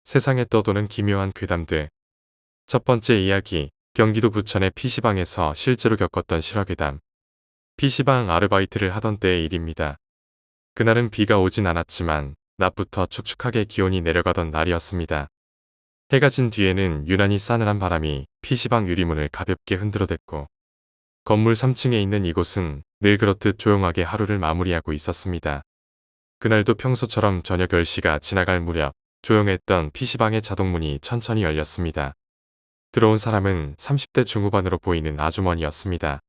세상에 떠도는 기묘한 괴담들. 첫 번째 이야기, 경기도 부천의 PC방에서 실제로 겪었던 실화괴담. PC방 아르바이트를 하던 때의 일입니다. 그날은 비가 오진 않았지만 낮부터 축축하게 기온이 내려가던 날이었습니다. 해가 진 뒤에는 유난히 싸늘한 바람이 PC방 유리문을 가볍게 흔들어댔고 건물 3층에 있는 이곳은 늘 그렇듯 조용하게 하루를 마무리하고 있었습니다. 그날도 평소처럼 저녁 10시가 지나갈 무렵 조용했던 PC방의 자동문이 천천히 열렸습니다. 들어온 사람은 30대 중후반으로 보이는 아주머니였습니다.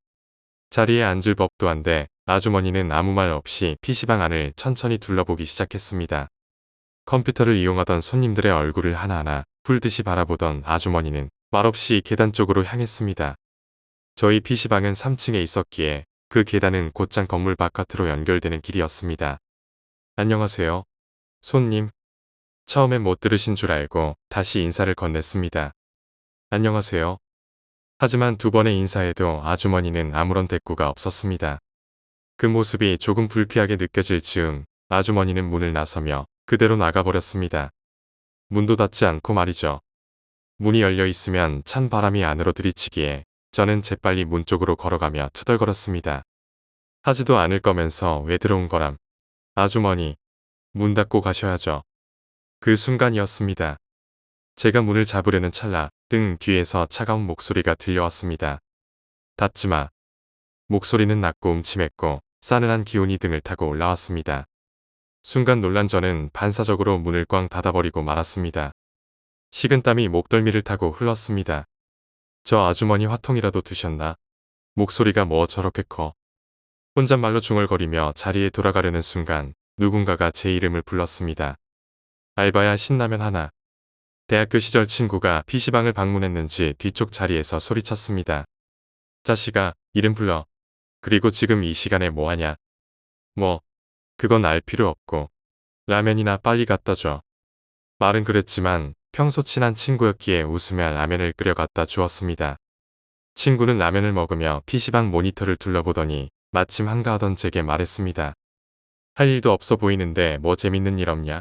자리에 앉을 법도 한데 아주머니는 아무 말 없이 PC방 안을 천천히 둘러보기 시작했습니다. 컴퓨터를 이용하던 손님들의 얼굴을 하나하나 풀듯이 바라보던 아주머니는 말없이 계단 쪽으로 향했습니다. 저희 PC방은 3층에 있었기에 그 계단은 곧장 건물 바깥으로 연결되는 길이었습니다. 안녕하세요. 손님. 처음엔 못 들으신 줄 알고 다시 인사를 건넸습니다. 안녕하세요. 하지만 두 번의 인사에도 아주머니는 아무런 대꾸가 없었습니다. 그 모습이 조금 불쾌하게 느껴질 즈음 아주머니는 문을 나서며 그대로 나가버렸습니다. 문도 닫지 않고 말이죠. 문이 열려 있으면 찬 바람이 안으로 들이치기에 저는 재빨리 문 쪽으로 걸어가며 투덜거렸습니다. 하지도 않을 거면서 왜 들어온 거람. 아주머니, 문 닫고 가셔야죠. 그 순간이었습니다. 제가 문을 잡으려는 찰나 등 뒤에서 차가운 목소리가 들려왔습니다. 닫지 마. 목소리는 낮고 음침했고 싸늘한 기운이 등을 타고 올라왔습니다. 순간 놀란 저는 반사적으로 문을 꽝 닫아버리고 말았습니다. 식은땀이 목덜미를 타고 흘렀습니다. 저 아주머니 화통이라도 드셨나? 목소리가 뭐 저렇게 커. 혼잣말로 중얼거리며 자리에 돌아가려는 순간 누군가가 제 이름을 불렀습니다. 알바야 신라면 하나. 대학교 시절 친구가 PC방을 방문했는지 뒤쪽 자리에서 소리쳤습니다. 자식아, 이름 불러. 그리고 지금 이 시간에 뭐하냐? 뭐, 그건 알 필요 없고. 라면이나 빨리 갖다 줘. 말은 그랬지만 평소 친한 친구였기에 웃으며 라면을 끓여 갖다 주었습니다. 친구는 라면을 먹으며 PC방 모니터를 둘러보더니 마침 한가하던 제게 말했습니다. 할 일도 없어 보이는데 뭐 재밌는 일 없냐?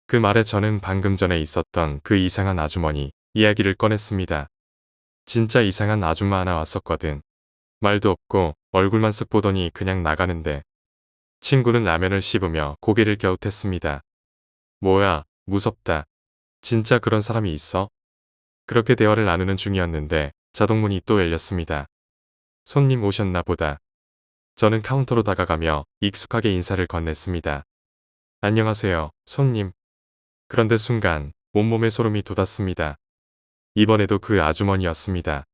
그 말에 저는 방금 전에 있었던 그 이상한 아주머니 이야기를 꺼냈습니다. 진짜 이상한 아줌마 하나 왔었거든. 말도 없고 얼굴만 쓱 보더니 그냥 나가는데. 친구는 라면을 씹으며 고개를 갸웃했습니다. 뭐야, 무섭다. 진짜 그런 사람이 있어? 그렇게 대화를 나누는 중이었는데 자동문이 또 열렸습니다. 손님 오셨나 보다. 저는 카운터로 다가가며 익숙하게 인사를 건넸습니다. 안녕하세요, 손님. 그런데 순간 온몸에 소름이 돋았습니다. 이번에도 그 아주머니였습니다.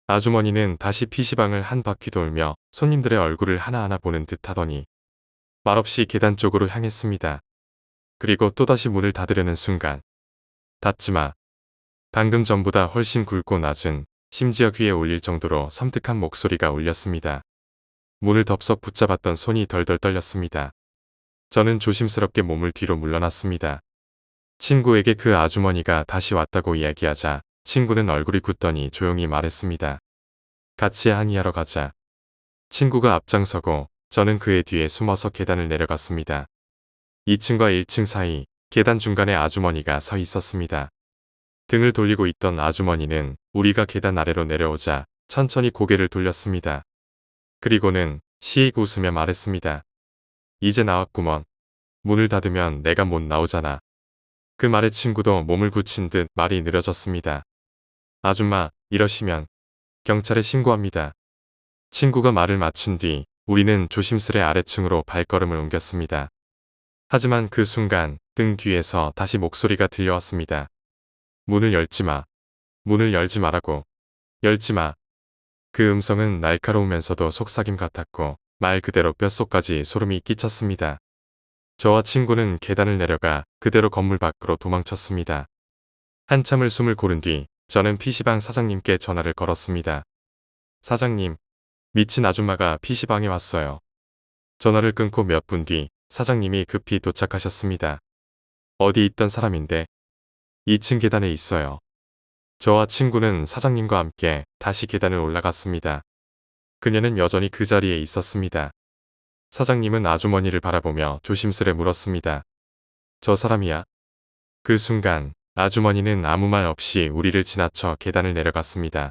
아주머니는 다시 PC방을 한 바퀴 돌며 손님들의 얼굴을 하나하나 보는 듯 하더니 말없이 계단 쪽으로 향했습니다. 그리고 또다시 문을 닫으려는 순간 닫지 마. 방금 전보다 훨씬 굵고 낮은 심지어 귀에 울릴 정도로 섬뜩한 목소리가 울렸습니다. 문을 덥석 붙잡았던 손이 덜덜 떨렸습니다. 저는 조심스럽게 몸을 뒤로 물러났습니다. 친구에게 그 아주머니가 다시 왔다고 이야기하자 친구는 얼굴이 굳더니 조용히 말했습니다. 같이 항의하러 가자. 친구가 앞장서고 저는 그의 뒤에 숨어서 계단을 내려갔습니다. 2층과 1층 사이 계단 중간에 아주머니가 서 있었습니다. 등을 돌리고 있던 아주머니는 우리가 계단 아래로 내려오자 천천히 고개를 돌렸습니다. 그리고는 시익 웃으며 말했습니다. 이제 나왔구먼. 문을 닫으면 내가 못 나오잖아. 그 말에 친구도 몸을 굳힌 듯 말이 느려졌습니다. 아줌마, 이러시면 경찰에 신고합니다. 친구가 말을 마친 뒤 우리는 조심스레 아래층으로 발걸음을 옮겼습니다. 하지만 그 순간 등 뒤에서 다시 목소리가 들려왔습니다. 문을 열지 마. 문을 열지 마라고. 열지 마. 그 음성은 날카로우면서도 속삭임 같았고 말 그대로 뼛속까지 소름이 끼쳤습니다. 저와 친구는 계단을 내려가 그대로 건물 밖으로 도망쳤습니다. 한참을 숨을 고른 뒤 저는 PC방 사장님께 전화를 걸었습니다. 사장님, 미친 아줌마가 PC방에 왔어요. 전화를 끊고 몇 분 뒤 사장님이 급히 도착하셨습니다. 어디 있던 사람인데? 2층 계단에 있어요. 저와 친구는 사장님과 함께 다시 계단을 올라갔습니다. 그녀는 여전히 그 자리에 있었습니다. 사장님은 아주머니를 바라보며 조심스레 물었습니다. 저 사람이야? 그 순간 아주머니는 아무 말 없이 우리를 지나쳐 계단을 내려갔습니다.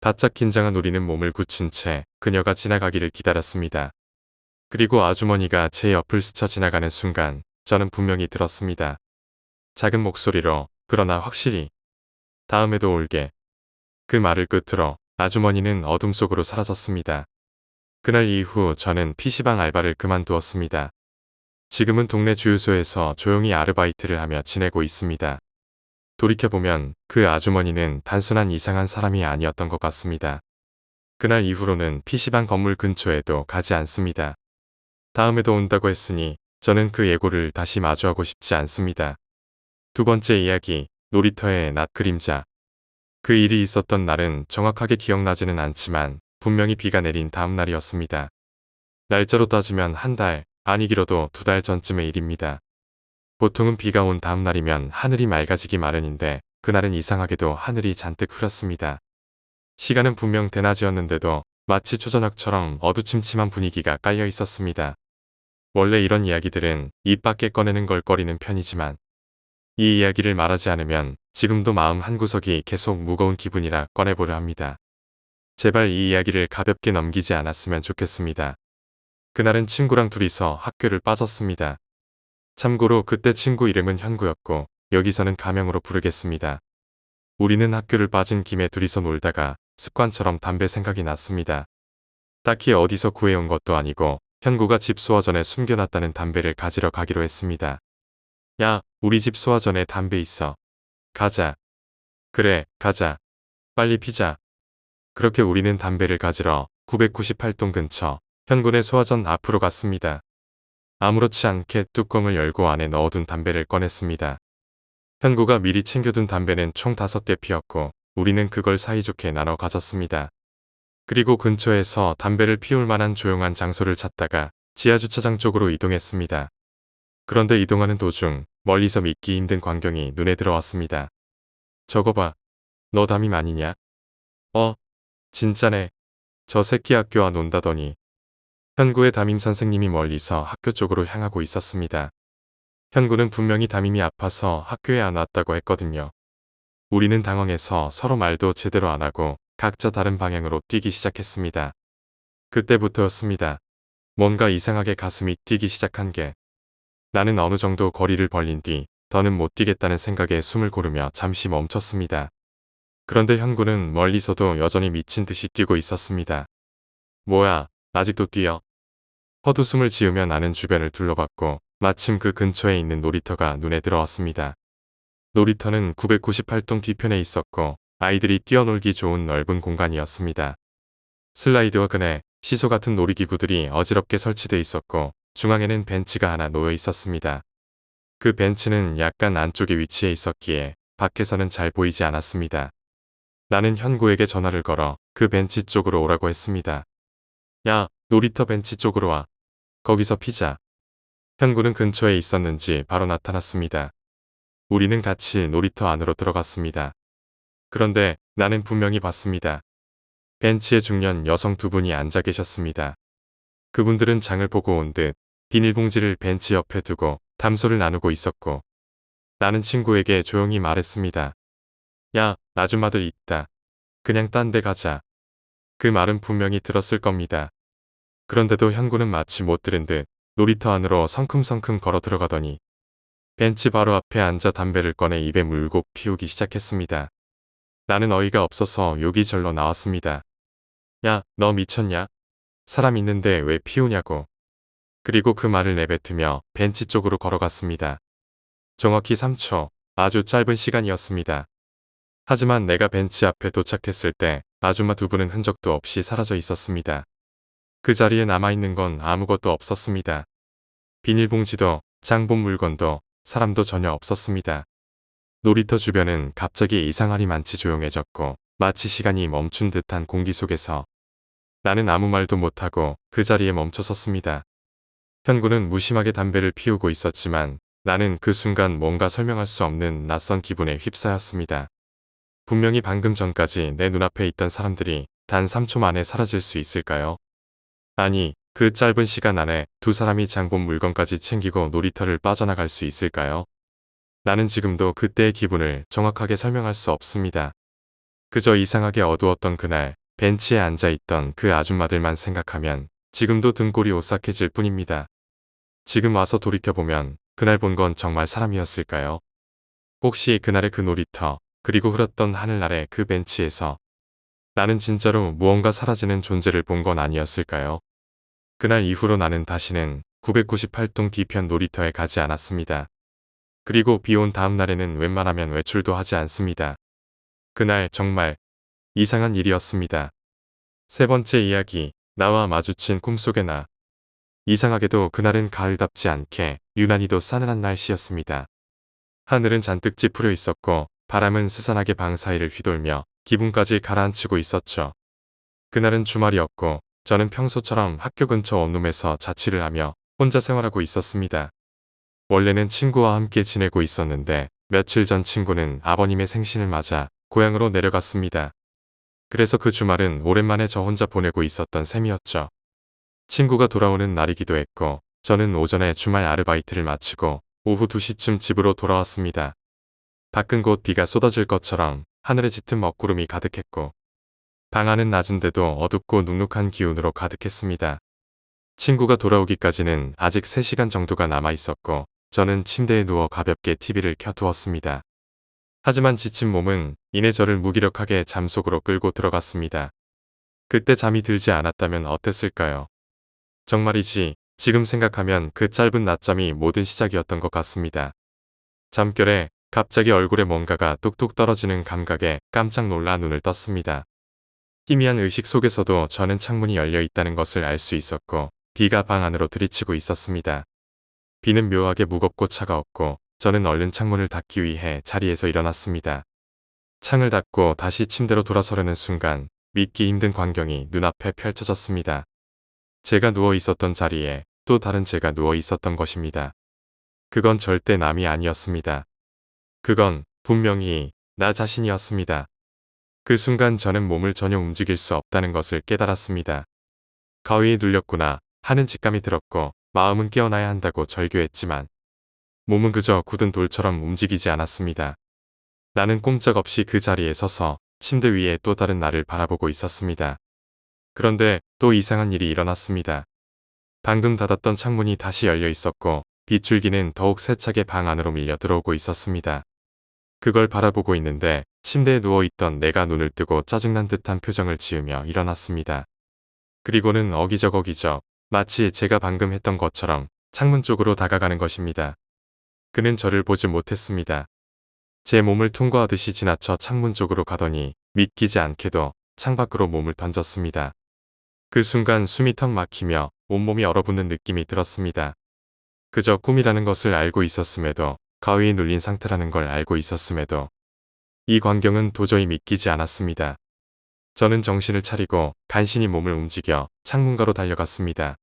바짝 긴장한 우리는 몸을 굳힌 채 그녀가 지나가기를 기다렸습니다. 그리고 아주머니가 제 옆을 스쳐 지나가는 순간 저는 분명히 들었습니다. 작은 목소리로, 그러나 확실히. 다음에도 올게. 그 말을 끝으로 아주머니는 어둠 속으로 사라졌습니다. 그날 이후 저는 PC방 알바를 그만두었습니다. 지금은 동네 주유소에서 조용히 아르바이트를 하며 지내고 있습니다. 돌이켜보면 그 아주머니는 단순한 이상한 사람이 아니었던 것 같습니다. 그날 이후로는 PC방 건물 근처에도 가지 않습니다. 다음에도 온다고 했으니 저는 그 예고를 다시 마주하고 싶지 않습니다. 두 번째 이야기, 놀이터의 낮 그림자. 그 일이 있었던 날은 정확하게 기억나지는 않지만 분명히 비가 내린 다음 날이었습니다. 날짜로 따지면 한 달, 아니 길어도 2달 전쯤의 일입니다. 보통은 비가 온 다음 날이면 하늘이 맑아지기 마련인데 그날은 이상하게도 하늘이 잔뜩 흐렸습니다. 시간은 분명 대낮이었는데도 마치 초저녁처럼 어두침침한 분위기가 깔려 있었습니다. 원래 이런 이야기들은 입 밖에 꺼내는 걸 꺼리는 편이지만 이 이야기를 말하지 않으면 지금도 마음 한구석이 계속 무거운 기분이라 꺼내보려 합니다. 제발 이 이야기를 가볍게 넘기지 않았으면 좋겠습니다. 그날은 친구랑 둘이서 학교를 빠졌습니다. 참고로 그때 친구 이름은 현구였고 여기서는 가명으로 부르겠습니다. 우리는 학교를 빠진 김에 둘이서 놀다가 습관처럼 담배 생각이 났습니다. 딱히 어디서 구해온 것도 아니고 현구가 집 소화전에 숨겨놨다는 담배를 가지러 가기로 했습니다. 야, 우리 집 소화전에 담배 있어. 가자. 그래, 가자. 빨리 피자. 그렇게 우리는 담배를 가지러 998동 근처 현군의 소화전 앞으로 갔습니다. 아무렇지 않게 뚜껑을 열고 안에 넣어둔 담배를 꺼냈습니다. 현구가 미리 챙겨둔 담배는 총 5개 피웠고 우리는 그걸 사이좋게 나눠 가졌습니다. 그리고 근처에서 담배를 피울 만한 조용한 장소를 찾다가 지하주차장 쪽으로 이동했습니다. 그런데 이동하는 도중 멀리서 믿기 힘든 광경이 눈에 들어왔습니다. 저거 봐. 너 담임 아니냐? 진짜네. 저 새끼 학교와 논다더니. 현구의 담임 선생님이 멀리서 학교 쪽으로 향하고 있었습니다. 현구는 분명히 담임이 아파서 학교에 안 왔다고 했거든요. 우리는 당황해서 서로 말도 제대로 안 하고 각자 다른 방향으로 뛰기 시작했습니다. 그때부터였습니다. 뭔가 이상하게 가슴이 뛰기 시작한 게. 나는 어느 정도 거리를 벌린 뒤 더는 못 뛰겠다는 생각에 숨을 고르며 잠시 멈췄습니다. 그런데 현구는 멀리서도 여전히 미친 듯이 뛰고 있었습니다. 뭐야, 아직도 뛰어? 헛웃음을 지으며 나는 주변을 둘러봤고 마침 그 근처에 있는 놀이터가 눈에 들어왔습니다. 놀이터는 998동 뒤편에 있었고 아이들이 뛰어놀기 좋은 넓은 공간이었습니다. 슬라이드와 그네, 시소 같은 놀이기구들이 어지럽게 설치돼 있었고 중앙에는 벤치가 하나 놓여 있었습니다. 그 벤치는 약간 안쪽에 위치해 있었기에 밖에서는 잘 보이지 않았습니다. 나는 현구에게 전화를 걸어 그 벤치 쪽으로 오라고 했습니다. 야, 놀이터 벤치 쪽으로 와. 거기서 피자. 현구는 근처에 있었는지 바로 나타났습니다. 우리는 같이 놀이터 안으로 들어갔습니다. 그런데 나는 분명히 봤습니다. 벤치에 중년 여성 2분이 앉아 계셨습니다. 그분들은 장을 보고 온 듯 비닐봉지를 벤치 옆에 두고 담소를 나누고 있었고 나는 친구에게 조용히 말했습니다. 야, 아줌마들 있다. 그냥 딴 데 가자. 그 말은 분명히 들었을 겁니다. 그런데도 현구는 마치 못 들은 듯 놀이터 안으로 성큼성큼 걸어 들어가더니 벤치 바로 앞에 앉아 담배를 꺼내 입에 물고 피우기 시작했습니다. 나는 어이가 없어서 욕이 절로 나왔습니다. 야, 너 미쳤냐? 사람 있는데 왜 피우냐고. 그리고 그 말을 내뱉으며 벤치 쪽으로 걸어갔습니다. 정확히 3초, 아주 짧은 시간이었습니다. 하지만 내가 벤치 앞에 도착했을 때 아줌마 2분은 흔적도 없이 사라져 있었습니다. 그 자리에 남아있는 건 아무것도 없었습니다. 비닐봉지도, 장본 물건도, 사람도 전혀 없었습니다. 놀이터 주변은 갑자기 이상하리 많지 조용해졌고 마치 시간이 멈춘 듯한 공기 속에서 나는 아무 말도 못하고 그 자리에 멈춰 섰습니다. 현구는 무심하게 담배를 피우고 있었지만 나는 그 순간 뭔가 설명할 수 없는 낯선 기분에 휩싸였습니다. 분명히 방금 전까지 내 눈앞에 있던 사람들이 단 3초 만에 사라질 수 있을까요? 아니, 그 짧은 시간 안에 두 사람이 장본 물건까지 챙기고 놀이터를 빠져나갈 수 있을까요? 나는 지금도 그때의 기분을 정확하게 설명할 수 없습니다. 그저 이상하게 어두웠던 그날 벤치에 앉아있던 그 아줌마들만 생각하면 지금도 등골이 오싹해질 뿐입니다. 지금 와서 돌이켜보면 그날 본 건 정말 사람이었을까요? 혹시 그날의 그 놀이터 그리고 흐렸던 하늘 아래 그 벤치에서 나는 진짜로 무언가 사라지는 존재를 본 건 아니었을까요? 그날 이후로 나는 다시는 998동 뒤편 놀이터에 가지 않았습니다. 그리고 비온 다음 날에는 웬만하면 외출도 하지 않습니다. 그날 정말 이상한 일이었습니다. 세 번째 이야기, 나와 마주친 꿈속의 나. 이상하게도 그날은 가을답지 않게 유난히도 싸늘한 날씨였습니다. 하늘은 잔뜩 찌푸려 있었고 바람은 스산하게 방 사이를 휘돌며 기분까지 가라앉히고 있었죠. 그날은 주말이었고 저는 평소처럼 학교 근처 원룸에서 자취를 하며 혼자 생활하고 있었습니다. 원래는 친구와 함께 지내고 있었는데 며칠 전 친구는 아버님의 생신을 맞아 고향으로 내려갔습니다. 그래서 그 주말은 오랜만에 저 혼자 보내고 있었던 셈이었죠. 친구가 돌아오는 날이기도 했고 저는 오전에 주말 아르바이트를 마치고 오후 2시쯤 집으로 돌아왔습니다. 밖은 곧 비가 쏟아질 것처럼 하늘에 짙은 먹구름이 가득했고 방 안은 낮은데도 어둡고 눅눅한 기운으로 가득했습니다. 친구가 돌아오기까지는 아직 3시간 정도가 남아 있었고 저는 침대에 누워 가볍게 TV를 켜두었습니다. 하지만 지친 몸은 이내 저를 무기력하게 잠속으로 끌고 들어갔습니다. 그때 잠이 들지 않았다면 어땠을까요? 정말이지 지금 생각하면 그 짧은 낮잠이 모든 시작이었던 것 같습니다. 잠결에 갑자기 얼굴에 뭔가가 뚝뚝 떨어지는 감각에 깜짝 놀라 눈을 떴습니다. 희미한 의식 속에서도 저는 창문이 열려 있다는 것을 알 수 있었고 비가 방 안으로 들이치고 있었습니다. 비는 묘하게 무겁고 차가웠고 저는 얼른 창문을 닫기 위해 자리에서 일어났습니다. 창을 닫고 다시 침대로 돌아서려는 순간 믿기 힘든 광경이 눈앞에 펼쳐졌습니다. 제가 누워 있었던 자리에 또 다른 제가 누워 있었던 것입니다. 그건 절대 남이 아니었습니다. 그건 분명히 나 자신이었습니다. 그 순간 저는 몸을 전혀 움직일 수 없다는 것을 깨달았습니다. 가위에 눌렸구나 하는 직감이 들었고 마음은 깨어나야 한다고 절규했지만 몸은 그저 굳은 돌처럼 움직이지 않았습니다. 나는 꼼짝없이 그 자리에 서서 침대 위에 또 다른 나를 바라보고 있었습니다. 그런데 또 이상한 일이 일어났습니다. 방금 닫았던 창문이 다시 열려 있었고 빗줄기는 더욱 세차게 방 안으로 밀려 들어오고 있었습니다. 그걸 바라보고 있는데 침대에 누워있던 내가 눈을 뜨고 짜증난 듯한 표정을 지으며 일어났습니다. 그리고는 어기적 마치 제가 방금 했던 것처럼 창문 쪽으로 다가가는 것입니다. 그는 저를 보지 못했습니다. 제 몸을 통과하듯이 지나쳐 창문 쪽으로 가더니 믿기지 않게도 창밖으로 몸을 던졌습니다. 그 순간 숨이 턱 막히며 온몸이 얼어붙는 느낌이 들었습니다. 그저 꿈이라는 것을 알고 있었음에도 가위에 눌린 상태라는 걸 알고 있었음에도 이 광경은 도저히 믿기지 않았습니다. 저는 정신을 차리고 간신히 몸을 움직여 창문가로 달려갔습니다.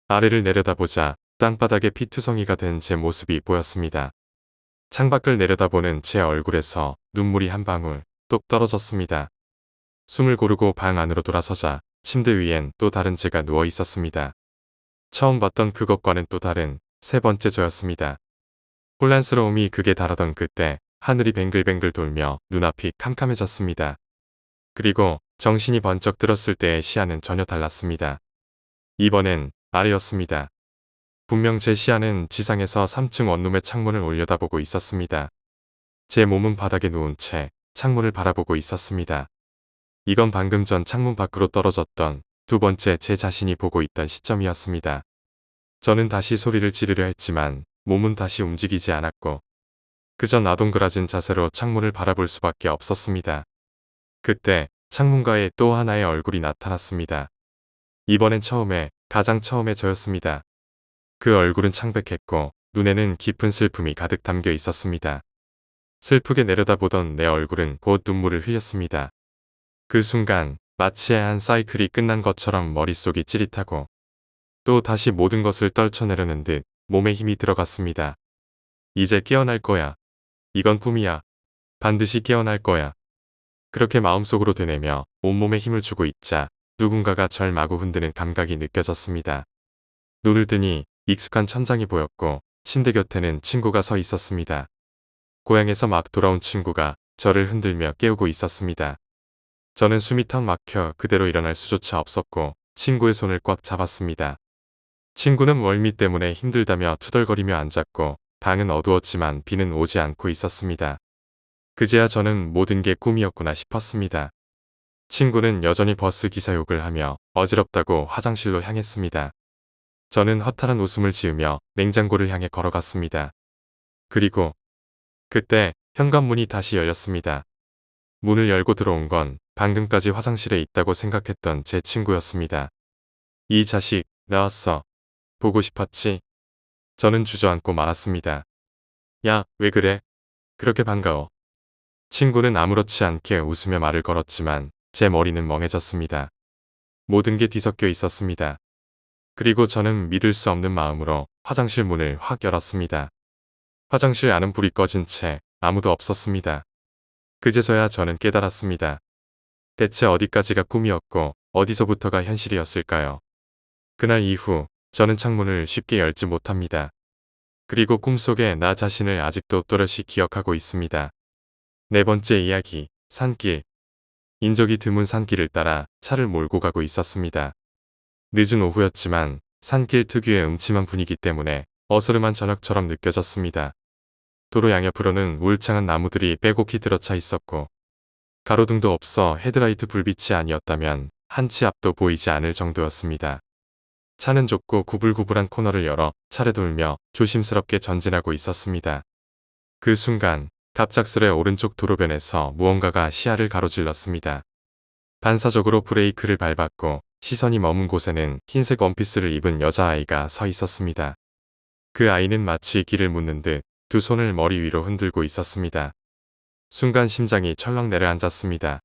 아래를 내려다보자 땅바닥에 피투성이가 된 제 모습이 보였습니다. 창밖을 내려다보는 제 얼굴에서 눈물이 한 방울 뚝 떨어졌습니다. 숨을 고르고 방 안으로 돌아서자 침대 위엔 또 다른 제가 누워 있었습니다. 처음 봤던 그것과는 또 다른 세 번째 저였습니다. 혼란스러움이 극에 달하던 그때 하늘이 뱅글뱅글 돌며 눈앞이 캄캄해졌습니다. 그리고 정신이 번쩍 들었을 때의 시야는 전혀 달랐습니다. 이번엔 아래였습니다. 분명 제 시야는 지상에서 3층 원룸의 창문을 올려다보고 있었습니다. 제 몸은 바닥에 누운 채 창문을 바라보고 있었습니다. 이건 방금 전 창문 밖으로 떨어졌던 두 번째 제 자신이 보고 있던 시점이었습니다. 저는 다시 소리를 지르려 했지만 몸은 다시 움직이지 않았고 그저 나동그라진 자세로 창문을 바라볼 수밖에 없었습니다. 그때 창문가에 또 하나의 얼굴이 나타났습니다. 이번엔 가장 처음에 저였습니다. 그 얼굴은 창백했고 눈에는 깊은 슬픔이 가득 담겨 있었습니다. 슬프게 내려다보던 내 얼굴은 곧 눈물을 흘렸습니다. 그 순간 마치 한 사이클이 끝난 것처럼 머릿속이 찌릿하고 또 다시 모든 것을 떨쳐내려는 듯 몸에 힘이 들어갔습니다. 이제 깨어날 거야. 이건 꿈이야. 반드시 깨어날 거야. 그렇게 마음속으로 되뇌며 온몸에 힘을 주고 있자 누군가가 절 마구 흔드는 감각이 느껴졌습니다. 눈을 뜨니 익숙한 천장이 보였고 침대 곁에는 친구가 서 있었습니다. 고향에서 막 돌아온 친구가 저를 흔들며 깨우고 있었습니다. 저는 숨이 턱 막혀 그대로 일어날 수조차 없었고 친구의 손을 꽉 잡았습니다. 친구는 멀미 때문에 힘들다며 투덜거리며 앉았고 방은 어두웠지만 비는 오지 않고 있었습니다. 그제야 저는 모든 게 꿈이었구나 싶었습니다. 친구는 여전히 버스 기사 욕을 하며 어지럽다고 화장실로 향했습니다. 저는 허탈한 웃음을 지으며 냉장고를 향해 걸어갔습니다. 그리고 그때 현관문이 다시 열렸습니다. 문을 열고 들어온 건 방금까지 화장실에 있다고 생각했던 제 친구였습니다. 이 자식, 나왔어. 보고 싶었지? 저는 주저앉고 말았습니다. 야, 왜 그래? 그렇게 반가워. 친구는 아무렇지 않게 웃으며 말을 걸었지만 제 머리는 멍해졌습니다. 모든 게 뒤섞여 있었습니다. 그리고 저는 믿을 수 없는 마음으로 화장실 문을 확 열었습니다. 화장실 안은 불이 꺼진 채 아무도 없었습니다. 그제서야 저는 깨달았습니다. 대체 어디까지가 꿈이었고 어디서부터가 현실이었을까요? 그날 이후 저는 창문을 쉽게 열지 못합니다. 그리고 꿈속에 나 자신을 아직도 또렷이 기억하고 있습니다. 네 번째 이야기, 산길. 인적이 드문 산길을 따라 차를 몰고 가고 있었습니다. 늦은 오후였지만 산길 특유의 음침한 분위기 때문에 어스름한 저녁처럼 느껴졌습니다. 도로 양옆으로는 울창한 나무들이 빼곡히 들어차 있었고 가로등도 없어 헤드라이트 불빛이 아니었다면 한 치 앞도 보이지 않을 정도였습니다. 차는 좁고 구불구불한 코너를 열어 차를 돌며 조심스럽게 전진하고 있었습니다. 그 순간 갑작스레 오른쪽 도로변에서 무언가가 시야를 가로질렀습니다. 반사적으로 브레이크를 밟았고 시선이 머문 곳에는 흰색 원피스를 입은 여자아이가 서 있었습니다. 그 아이는 마치 길을 묻는 듯 두 손을 머리 위로 흔들고 있었습니다. 순간 심장이 철렁 내려앉았습니다.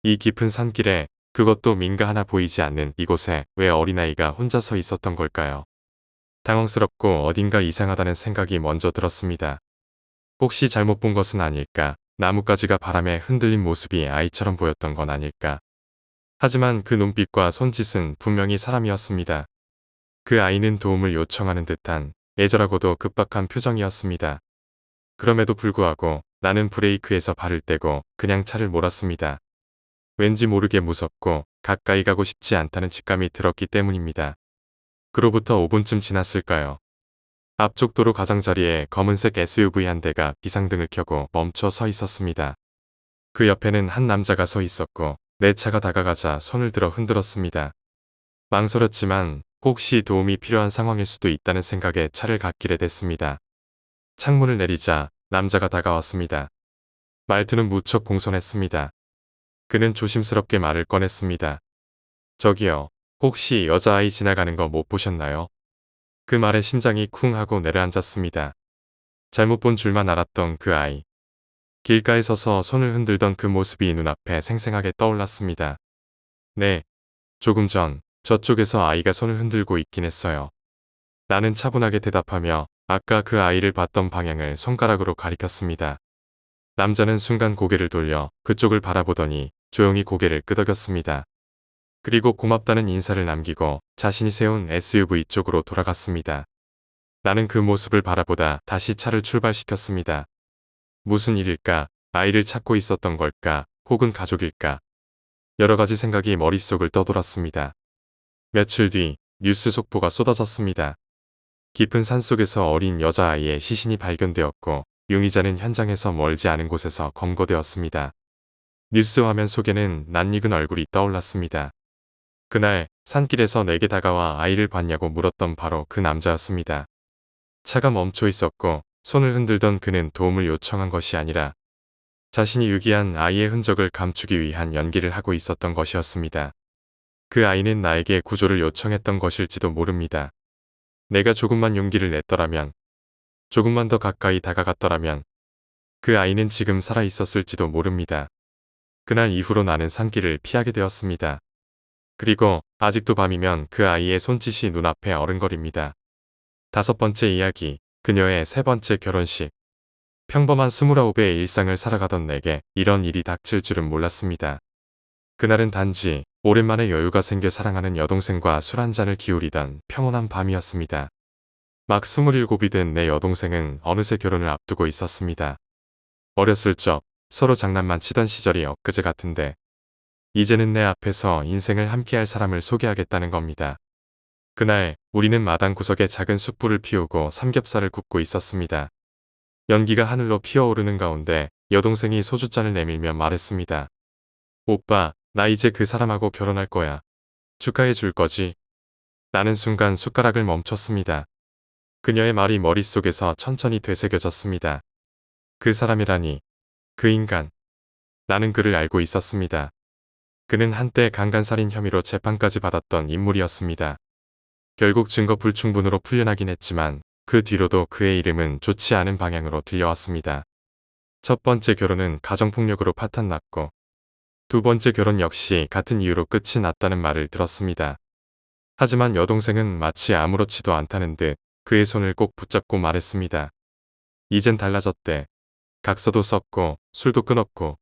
이 깊은 산길에, 그것도 민가 하나 보이지 않는 이곳에 왜 어린아이가 혼자 서 있었던 걸까요? 당황스럽고 어딘가 이상하다는 생각이 먼저 들었습니다. 혹시 잘못 본 것은 아닐까? 나뭇가지가 바람에 흔들린 모습이 아이처럼 보였던 건 아닐까? 하지만 그 눈빛과 손짓은 분명히 사람이었습니다. 그 아이는 도움을 요청하는 듯한 애절하고도 급박한 표정이었습니다. 그럼에도 불구하고 나는 브레이크에서 발을 떼고 그냥 차를 몰았습니다. 왠지 모르게 무섭고 가까이 가고 싶지 않다는 직감이 들었기 때문입니다. 그로부터 5분쯤 지났을까요? 앞쪽 도로 가장자리에 검은색 SUV 한 대가 비상등을 켜고 멈춰 서 있었습니다. 그 옆에는 한 남자가 서 있었고 내 차가 다가가자 손을 들어 흔들었습니다. 망설였지만 혹시 도움이 필요한 상황일 수도 있다는 생각에 차를 갓길에 댔습니다. 창문을 내리자 남자가 다가왔습니다. 말투는 무척 공손했습니다. 그는 조심스럽게 말을 꺼냈습니다. 저기요, 혹시 여자아이 지나가는 거 못 보셨나요? 그 말에 심장이 쿵 하고 내려앉았습니다. 잘못 본 줄만 알았던 그 아이. 길가에 서서 손을 흔들던 그 모습이 눈앞에 생생하게 떠올랐습니다. 네, 조금 전 저쪽에서 아이가 손을 흔들고 있긴 했어요. 나는 차분하게 대답하며 아까 그 아이를 봤던 방향을 손가락으로 가리켰습니다. 남자는 순간 고개를 돌려 그쪽을 바라보더니 조용히 고개를 끄덕였습니다. 그리고 고맙다는 인사를 남기고 자신이 세운 SUV 쪽으로 돌아갔습니다. 나는 그 모습을 바라보다 다시 차를 출발시켰습니다. 무슨 일일까? 아이를 찾고 있었던 걸까? 혹은 가족일까? 여러 가지 생각이 머릿속을 떠돌았습니다. 며칠 뒤 뉴스 속보가 쏟아졌습니다. 깊은 산속에서 어린 여자아이의 시신이 발견되었고 용의자는 현장에서 멀지 않은 곳에서 검거되었습니다. 뉴스 화면 속에는 낯익은 얼굴이 떠올랐습니다. 그날 산길에서 내게 다가와 아이를 봤냐고 물었던 바로 그 남자였습니다. 차가 멈춰 있었고 손을 흔들던 그는 도움을 요청한 것이 아니라 자신이 유기한 아이의 흔적을 감추기 위한 연기를 하고 있었던 것이었습니다. 그 아이는 나에게 구조를 요청했던 것일지도 모릅니다. 내가 조금만 용기를 냈더라면, 조금만 더 가까이 다가갔더라면 그 아이는 지금 살아 있었을지도 모릅니다. 그날 이후로 나는 산길을 피하게 되었습니다. 그리고 아직도 밤이면 그 아이의 손짓이 눈앞에 어른거립니다. 다섯 번째 이야기, 그녀의 세 번째 결혼식. 평범한 29의 일상을 살아가던 내게 이런 일이 닥칠 줄은 몰랐습니다. 그날은 단지 오랜만에 여유가 생겨 사랑하는 여동생과 술 한잔을 기울이던 평온한 밤이었습니다. 막 27이 된 내 여동생은 어느새 결혼을 앞두고 있었습니다. 어렸을 적 서로 장난만 치던 시절이 엊그제 같은데 이제는 내 앞에서 인생을 함께할 사람을 소개하겠다는 겁니다. 그날 우리는 마당 구석에 작은 숯불을 피우고 삼겹살을 굽고 있었습니다. 연기가 하늘로 피어오르는 가운데 여동생이 소주잔을 내밀며 말했습니다. 오빠, 나 이제 그 사람하고 결혼할 거야. 축하해 줄 거지? 나는 순간 숟가락을 멈췄습니다. 그녀의 말이 머릿속에서 천천히 되새겨졌습니다. 그 사람이라니, 그 인간. 나는 그를 알고 있었습니다. 그는 한때 강간살인 혐의로 재판까지 받았던 인물이었습니다. 결국 증거 불충분으로 풀려나긴 했지만 그 뒤로도 그의 이름은 좋지 않은 방향으로 들려왔습니다. 첫 번째 결혼은 가정폭력으로 파탄났고 두 번째 결혼 역시 같은 이유로 끝이 났다는 말을 들었습니다. 하지만 여동생은 마치 아무렇지도 않다는 듯 그의 손을 꼭 붙잡고 말했습니다. 이젠 달라졌대. 각서도 썼고 술도 끊었고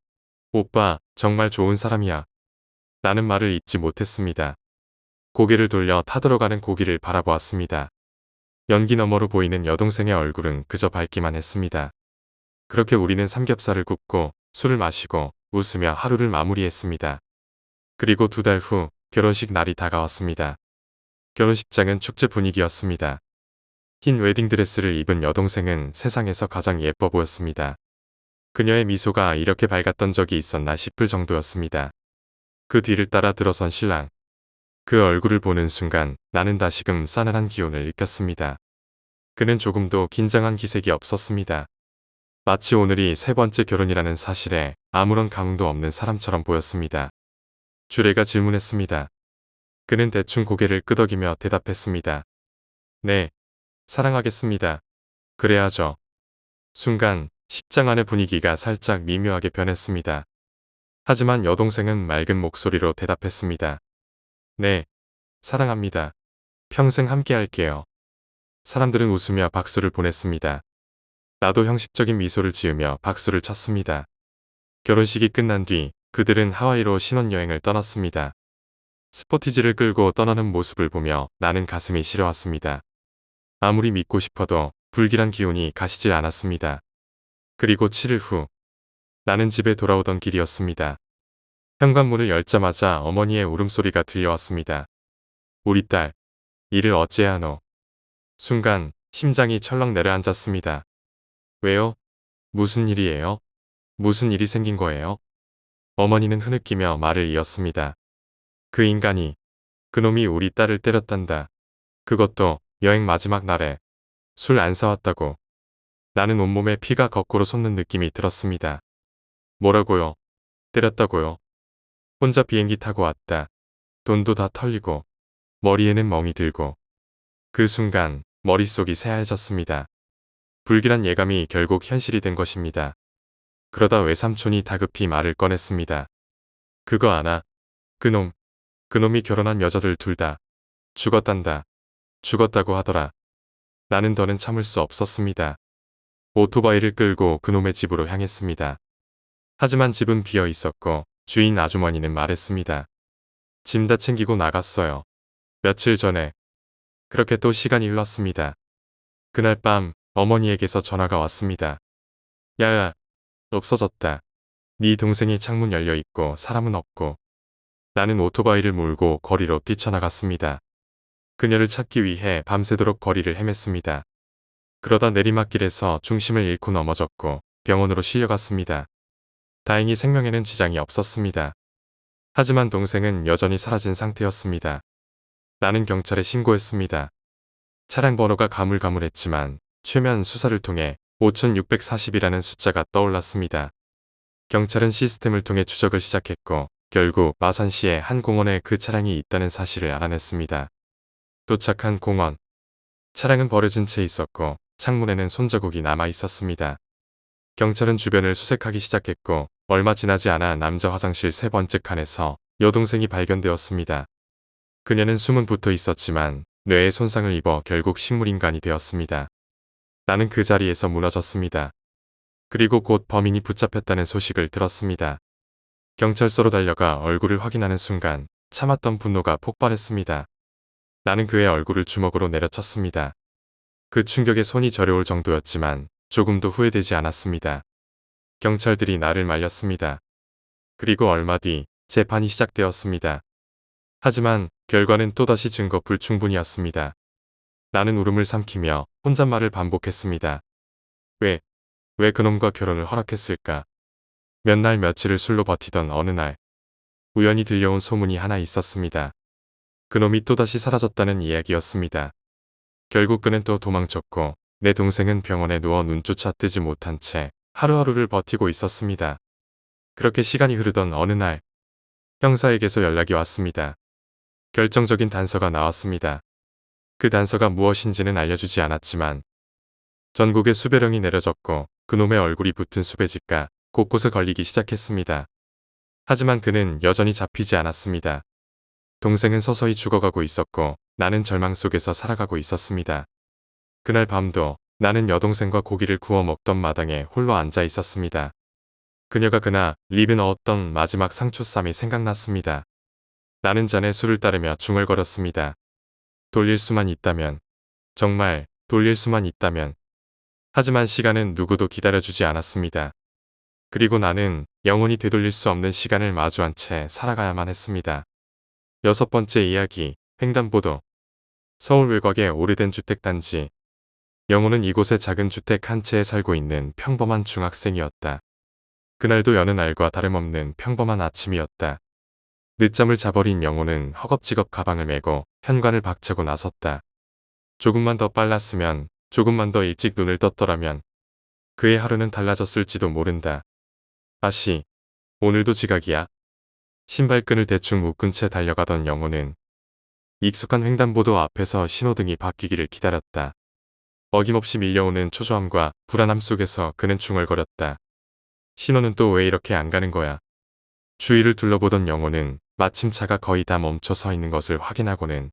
오빠 정말 좋은 사람이야. 나는 말을 잇지 못했습니다. 고개를 돌려 타들어가는 고기를 바라보았습니다. 연기 너머로 보이는 여동생의 얼굴은 그저 밝기만 했습니다. 그렇게 우리는 삼겹살을 굽고 술을 마시고 웃으며 하루를 마무리했습니다. 그리고 2달 후 결혼식 날이 다가왔습니다. 결혼식장은 축제 분위기였습니다. 흰 웨딩드레스를 입은 여동생은 세상에서 가장 예뻐 보였습니다. 그녀의 미소가 이렇게 밝았던 적이 있었나 싶을 정도였습니다. 그 뒤를 따라 들어선 신랑. 그 얼굴을 보는 순간 나는 다시금 싸늘한 기운을 느꼈습니다. 그는 조금도 긴장한 기색이 없었습니다. 마치 오늘이 세 번째 결혼이라는 사실에 아무런 감흥도 없는 사람처럼 보였습니다. 주례가 질문했습니다. 그는 대충 고개를 끄덕이며 대답했습니다. 네, 사랑하겠습니다. 그래야죠. 순간 식장 안의 분위기가 살짝 미묘하게 변했습니다. 하지만 여동생은 맑은 목소리로 대답했습니다. 네, 사랑합니다. 평생 함께 할게요. 사람들은 웃으며 박수를 보냈습니다. 나도 형식적인 미소를 지으며 박수를 쳤습니다. 결혼식이 끝난 뒤 그들은 하와이로 신혼여행을 떠났습니다. 스포티지를 끌고 떠나는 모습을 보며 나는 가슴이 시려왔습니다. 아무리 믿고 싶어도 불길한 기운이 가시질 않았습니다. 그리고 7일 후 나는 집에 돌아오던 길이었습니다. 현관문을 열자마자 어머니의 울음소리가 들려왔습니다. 우리 딸, 일을 어찌 하노? 순간 심장이 철렁 내려앉았습니다. 왜요? 무슨 일이에요? 무슨 일이 생긴 거예요? 어머니는 흐느끼며 말을 이었습니다. 그 인간이, 그놈이 우리 딸을 때렸단다. 그것도 여행 마지막 날에 술 안 사왔다고. 나는 온몸에 피가 거꾸로 솟는 느낌이 들었습니다. 뭐라고요? 때렸다고요? 혼자 비행기 타고 왔다. 돈도 다 털리고 머리에는 멍이 들고. 그 순간 머릿속이 새하얘졌습니다. 불길한 예감이 결국 현실이 된 것입니다. 그러다 외삼촌이 다급히 말을 꺼냈습니다. 그거 아나? 그놈이 결혼한 여자들 둘 다 죽었단다. 죽었다고 하더라. 나는 더는 참을 수 없었습니다. 오토바이를 끌고 그놈의 집으로 향했습니다. 하지만 집은 비어 있었고 주인 아주머니는 말했습니다. 짐 다 챙기고 나갔어요. 며칠 전에. 그렇게 또 시간이 흘렀습니다. 그날 밤 어머니에게서 전화가 왔습니다. 야야, 없어졌다. 네 동생이 창문 열려 있고 사람은 없고. 나는 오토바이를 몰고 거리로 뛰쳐나갔습니다. 그녀를 찾기 위해 밤새도록 거리를 헤맸습니다. 그러다 내리막길에서 중심을 잃고 넘어졌고 병원으로 실려갔습니다. 다행히 생명에는 지장이 없었습니다. 하지만 동생은 여전히 사라진 상태였습니다. 나는 경찰에 신고했습니다. 차량 번호가 가물가물했지만 최면 수사를 통해 5640이라는 숫자가 떠올랐습니다. 경찰은 시스템을 통해 추적을 시작했고 결국 마산시의 한 공원에 그 차량이 있다는 사실을 알아냈습니다. 도착한 공원. 차량은 버려진 채 있었고 창문에는 손자국이 남아 있었습니다. 경찰은 주변을 수색하기 시작했고 얼마 지나지 않아 남자 화장실 3번째 칸에서 여동생이 발견되었습니다. 그녀는 숨은 붙어 있었지만 뇌에 손상을 입어 결국 식물인간이 되었습니다. 나는 그 자리에서 무너졌습니다. 그리고 곧 범인이 붙잡혔다는 소식을 들었습니다. 경찰서로 달려가 얼굴을 확인하는 순간 참았던 분노가 폭발했습니다. 나는 그의 얼굴을 주먹으로 내려쳤습니다. 그 충격에 손이 저려올 정도였지만 조금도 후회되지 않았습니다. 경찰들이 나를 말렸습니다. 그리고 얼마 뒤 재판이 시작되었습니다. 하지만 결과는 또다시 증거 불충분이었습니다. 나는 울음을 삼키며 혼잣말을 반복했습니다. 왜, 왜 그놈과 결혼을 허락했을까? 몇 날 며칠을 술로 버티던 어느 날, 우연히 들려온 소문이 하나 있었습니다. 그놈이 또다시 사라졌다는 이야기였습니다. 결국 그는 또 도망쳤고 내 동생은 병원에 누워 눈조차 뜨지 못한 채 하루하루를 버티고 있었습니다. 그렇게 시간이 흐르던 어느 날 형사에게서 연락이 왔습니다. 결정적인 단서가 나왔습니다. 그 단서가 무엇인지는 알려주지 않았지만 전국에 수배령이 내려졌고 그놈의 얼굴이 붙은 수배지가 곳곳에 걸리기 시작했습니다. 하지만 그는 여전히 잡히지 않았습니다. 동생은 서서히 죽어가고 있었고 나는 절망 속에서 살아가고 있었습니다. 그날 밤도 나는 여동생과 고기를 구워 먹던 마당에 홀로 앉아 있었습니다. 그녀가 그날 입에 넣었던 마지막 상추쌈이 생각났습니다. 나는 잔에 술을 따르며 중얼거렸습니다. 돌릴 수만 있다면, 정말 돌릴 수만 있다면. 하지만 시간은 누구도 기다려주지 않았습니다. 그리고 나는 영원히 되돌릴 수 없는 시간을 마주한 채 살아가야만 했습니다. 6번째 이야기, 횡단보도. 서울 외곽의 오래된 주택단지. 영호는 이곳의 작은 주택 한 채에 살고 있는 평범한 중학생이었다. 그날도 여느 날과 다름없는 평범한 아침이었다. 늦잠을 자버린 영호는 허겁지겁 가방을 메고 현관을 박차고 나섰다. 조금만 더 빨랐으면, 조금만 더 일찍 눈을 떴더라면 그의 하루는 달라졌을지도 모른다. 아씨, 오늘도 지각이야? 신발끈을 대충 묶은 채 달려가던 영호는 익숙한 횡단보도 앞에서 신호등이 바뀌기를 기다렸다. 어김없이 밀려오는 초조함과 불안함 속에서 그는 중얼거렸다. 신호는 또 왜 이렇게 안 가는 거야? 주위를 둘러보던 영호는 마침 차가 거의 다 멈춰 서 있는 것을 확인하고는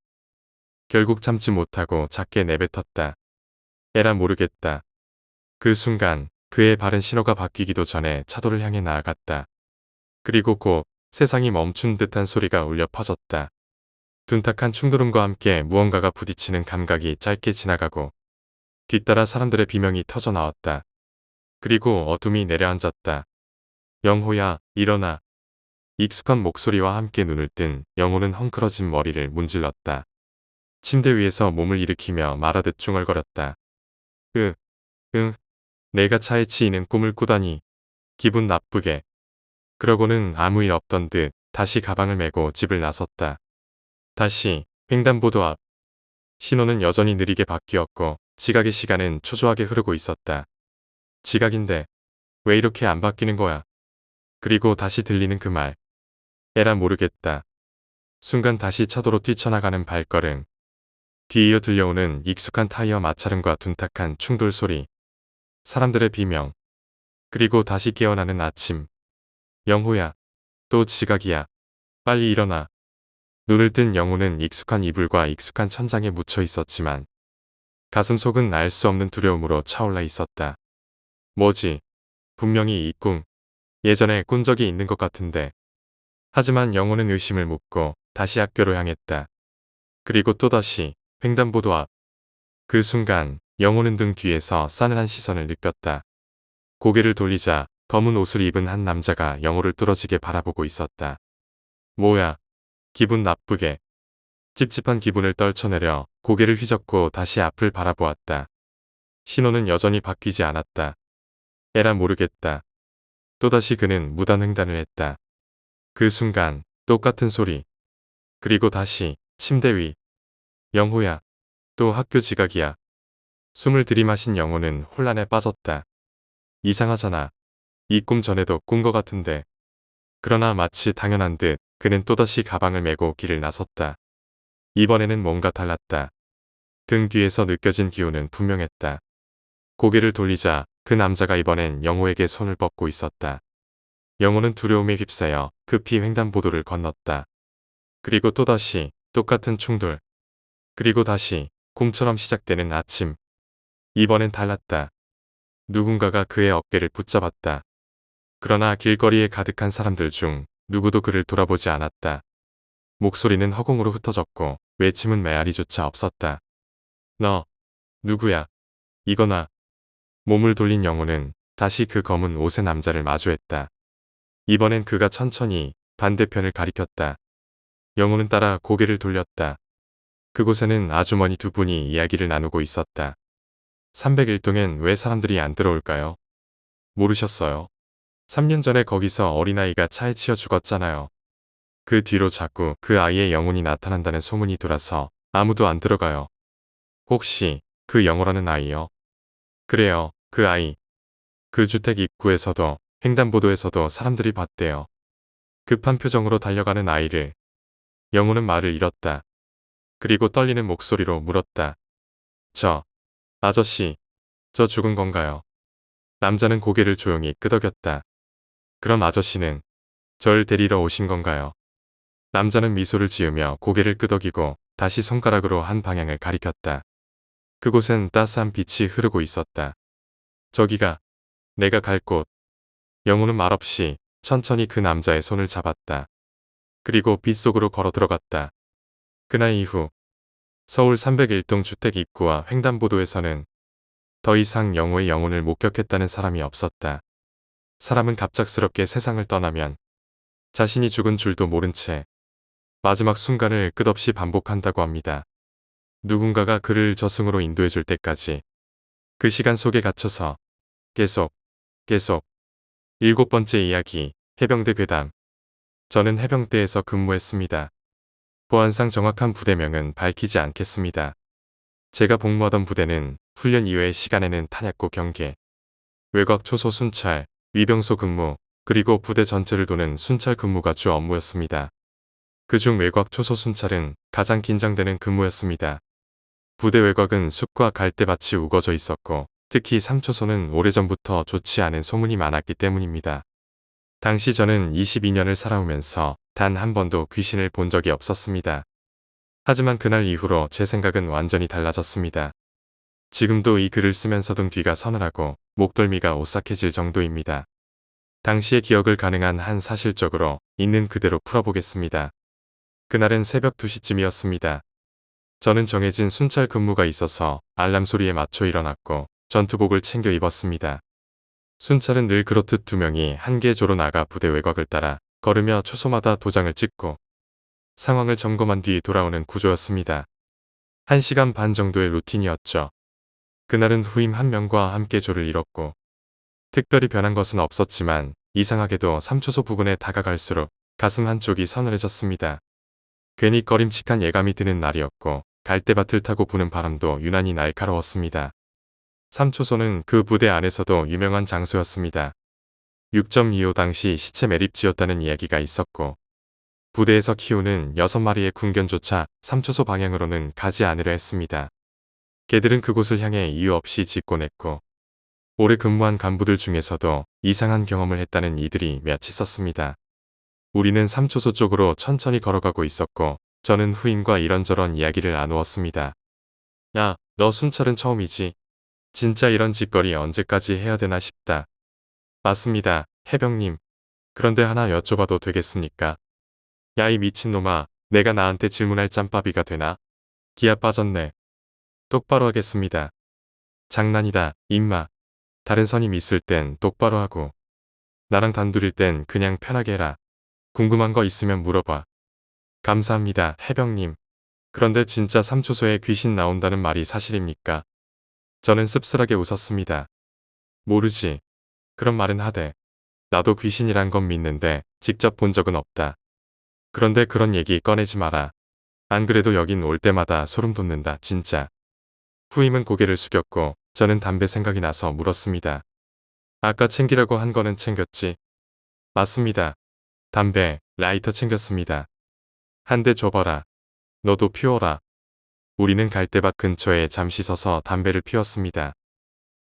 결국 참지 못하고 작게 내뱉었다. 에라 모르겠다. 그 순간 그의 발은 신호가 바뀌기도 전에 차도를 향해 나아갔다. 그리고 곧 세상이 멈춘 듯한 소리가 울려 퍼졌다. 둔탁한 충돌음과 함께 무언가가 부딪히는 감각이 짧게 지나가고 뒤따라 사람들의 비명이 터져 나왔다. 그리고 어둠이 내려앉았다. 영호야, 일어나. 익숙한 목소리와 함께 눈을 뜬 영호는 헝클어진 머리를 문질렀다. 침대 위에서 몸을 일으키며 말하듯 중얼거렸다. 내가 차에 치이는 꿈을 꾸다니. 기분 나쁘게. 그러고는 아무 일 없던 듯 다시 가방을 메고 집을 나섰다. 다시 횡단보도 앞. 신호는 여전히 느리게 바뀌었고 지각의 시간은 초조하게 흐르고 있었다. 지각인데 왜 이렇게 안 바뀌는 거야? 그리고 다시 들리는 그 말. 에라 모르겠다. 순간 다시 차도로 뛰쳐나가는 발걸음. 뒤이어 들려오는 익숙한 타이어 마찰음과 둔탁한 충돌 소리. 사람들의 비명. 그리고 다시 깨어나는 아침. 영호야. 또 지각이야. 빨리 일어나. 눈을 뜬 영호는 익숙한 이불과 익숙한 천장에 묻혀 있었지만 가슴속은 알 수 없는 두려움으로 차올라 있었다. 뭐지? 분명히 이 꿈. 예전에 꾼 적이 있는 것 같은데. 하지만 영호는 의심을 묻고 다시 학교로 향했다. 그리고 또다시 횡단보도 앞. 그 순간 영호는 등 뒤에서 싸늘한 시선을 느꼈다. 고개를 돌리자 검은 옷을 입은 한 남자가 영호를 뚫어지게 바라보고 있었다. 뭐야? 기분 나쁘게. 찝찝한 기분을 떨쳐내려 고개를 휘젓고 다시 앞을 바라보았다. 신호는 여전히 바뀌지 않았다. 에라 모르겠다. 또다시 그는 무단횡단을 했다. 그 순간 똑같은 소리. 그리고 다시 침대 위. 영호야. 또 학교 지각이야. 숨을 들이마신 영호는 혼란에 빠졌다. 이상하잖아. 이 꿈 전에도 꾼 것 같은데. 그러나 마치 당연한 듯 그는 또다시 가방을 메고 길을 나섰다. 이번에는 뭔가 달랐다. 등 뒤에서 느껴진 기운은 분명했다. 고개를 돌리자 그 남자가 이번엔 영호에게 손을 뻗고 있었다. 영호는 두려움에 휩싸여 급히 횡단보도를 건넜다. 그리고 또다시 똑같은 충돌. 그리고 다시 꿈처럼 시작되는 아침. 이번엔 달랐다. 누군가가 그의 어깨를 붙잡았다. 그러나 길거리에 가득한 사람들 중 누구도 그를 돌아보지 않았다. 목소리는 허공으로 흩어졌고 외침은 메아리조차 없었다. 너, 누구야? 이거나. 몸을 돌린 영호는 다시 그 검은 옷의 남자를 마주했다. 이번엔 그가 천천히 반대편을 가리켰다. 영호는 따라 고개를 돌렸다. 그곳에는 아주머니 두 분이 이야기를 나누고 있었다. 301동엔 왜 사람들이 안 들어올까요? 모르셨어요? 3년 전에 거기서 어린아이가 차에 치여 죽었잖아요. 그 뒤로 자꾸 그 아이의 영혼이 나타난다는 소문이 돌아서 아무도 안 들어가요. 혹시 그 영호라는 아이요? 그래요, 그 아이. 그 주택 입구에서도 횡단보도에서도 사람들이 봤대요. 급한 표정으로 달려가는 아이를. 영호는 말을 잃었다. 그리고 떨리는 목소리로 물었다. 아저씨, 저 죽은 건가요? 남자는 고개를 조용히 끄덕였다. 그럼 아저씨는 절 데리러 오신 건가요? 남자는 미소를 지으며 고개를 끄덕이고 다시 손가락으로 한 방향을 가리켰다. 그곳엔 따스한 빛이 흐르고 있었다. 저기가 내가 갈 곳. 영호는 말없이 천천히 그 남자의 손을 잡았다. 그리고 빛 속으로 걸어 들어갔다. 그날 이후 서울 301동 주택 입구와 횡단보도에서는 더 이상 영호의 영혼을 목격했다는 사람이 없었다. 사람은 갑작스럽게 세상을 떠나면 자신이 죽은 줄도 모른 채 마지막 순간을 끝없이 반복한다고 합니다. 누군가가 그를 저승으로 인도해 줄 때까지 그 시간 속에 갇혀서 계속 7번째 이야기 해병대 괴담. 저는 해병대에서 근무했습니다. 보안상 정확한 부대명은 밝히지 않겠습니다. 제가 복무하던 부대는 훈련 이외의 시간에는 탄약고 경계, 외곽 초소 순찰, 위병소 근무, 그리고 부대 전체를 도는 순찰 근무가 주 업무였습니다. 그중 외곽 초소 순찰은 가장 긴장되는 근무였습니다. 부대 외곽은 숲과 갈대밭이 우거져 있었고 특히 3초소는 오래전부터 좋지 않은 소문이 많았기 때문입니다. 당시 저는 22년을 살아오면서 단 한 번도 귀신을 본 적이 없었습니다. 하지만 그날 이후로 제 생각은 완전히 달라졌습니다. 지금도 이 글을 쓰면서 등 뒤가 서늘하고 목덜미가 오싹해질 정도입니다. 당시의 기억을 가능한 한 사실적으로 있는 그대로 풀어보겠습니다. 그날은 새벽 2시쯤이었습니다. 저는 정해진 순찰 근무가 있어서 알람 소리에 맞춰 일어났고 전투복을 챙겨 입었습니다. 순찰은 늘 그렇듯 2명이 한 개조로 나가 부대 외곽을 따라 걸으며 초소마다 도장을 찍고 상황을 점검한 뒤 돌아오는 구조였습니다. 1시간 반 정도의 루틴이었죠. 그날은 후임 1명과 함께 조를 이뤘고 특별히 변한 것은 없었지만 이상하게도 3초소 부근에 다가갈수록 가슴 한쪽이 서늘해졌습니다. 괜히 꺼림칙한 예감이 드는 날이었고 갈대밭을 타고 부는 바람도 유난히 날카로웠습니다. 3초소는 그 부대 안에서도 유명한 장소였습니다. 6.25 당시 시체 매립지였다는 이야기가 있었고 부대에서 키우는 6마리의 군견조차 3초소 방향으로는 가지 않으려 했습니다. 개들은 그곳을 향해 이유 없이 짖곤 했고 오래 근무한 간부들 중에서도 이상한 경험을 했다는 이들이 몇 있었습니다. 우리는 3초소 쪽으로 천천히 걸어가고 있었고 저는 후임과 이런저런 이야기를 나누었습니다. 야, 너 순찰은 처음이지? 진짜 이런 짓거리 언제까지 해야 되나 싶다. 맞습니다, 해병님. 그런데 하나 여쭤봐도 되겠습니까? 야, 이 미친놈아, 내가 나한테 질문할 짬바비가 되나? 기아 빠졌네. 똑바로 하겠습니다. 장난이다, 임마. 다른 선임 있을 땐 똑바로 하고 나랑 단둘일 땐 그냥 편하게 해라. 궁금한 거 있으면 물어봐. 감사합니다, 해병님. 그런데 진짜 3초소에 귀신 나온다는 말이 사실입니까? 저는 씁쓸하게 웃었습니다. 모르지. 그런 말은 하대. 나도 귀신이란 건 믿는데 직접 본 적은 없다. 그런데 그런 얘기 꺼내지 마라. 안 그래도 여긴 올 때마다 소름 돋는다, 진짜. 후임은 고개를 숙였고 저는 담배 생각이 나서 물었습니다. 아까 챙기려고 한 거는 챙겼지? 맞습니다. 담배, 라이터 챙겼습니다. 한 대 줘봐라. 너도 피워라. 우리는 갈대밭 근처에 잠시 서서 담배를 피웠습니다.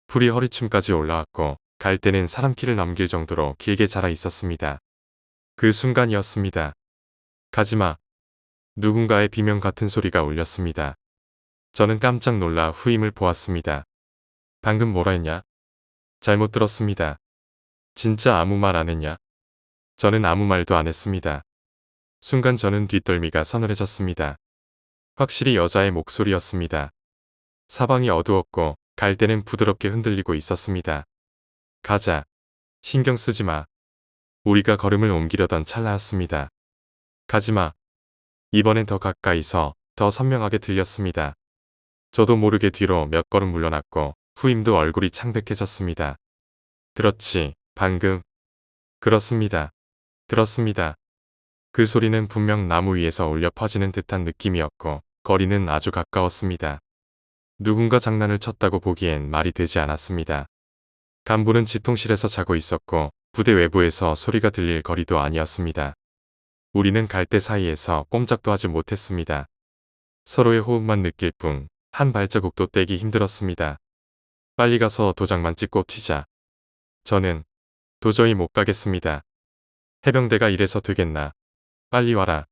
불이 허리춤까지 올라왔고 갈대는 사람 키를 넘길 정도로 길게 자라 있었습니다. 그 순간이었습니다. 가지마. 누군가의 비명 같은 소리가 울렸습니다. 저는 깜짝 놀라 후임을 보았습니다. 방금 뭐라 했냐? 잘못 들었습니다. 진짜 아무 말 안 했냐? 저는 아무 말도 안 했습니다. 순간 저는 뒷덜미가 서늘해졌습니다. 확실히 여자의 목소리였습니다. 사방이 어두웠고 갈대는 부드럽게 흔들리고 있었습니다. 가자. 신경 쓰지 마. 우리가 걸음을 옮기려던 찰나였습니다. 가지마. 이번엔 더 가까이서 더 선명하게 들렸습니다. 저도 모르게 뒤로 몇 걸음 물러났고 후임도 얼굴이 창백해졌습니다. 들었지, 방금. 그렇습니다. 들었습니다. 그 소리는 분명 나무 위에서 울려 퍼지는 듯한 느낌이었고 거리는 아주 가까웠습니다. 누군가 장난을 쳤다고 보기엔 말이 되지 않았습니다. 간부는 지통실에서 자고 있었고 부대 외부에서 소리가 들릴 거리도 아니었습니다. 우리는 갈대 사이에서 꼼짝도 하지 못했습니다. 서로의 호흡만 느낄 뿐 한 발자국도 떼기 힘들었습니다. 빨리 가서 도장만 찍고 튀자. 저는 도저히 못 가겠습니다. 해병대가 이래서 되겠나. 빨리 와라.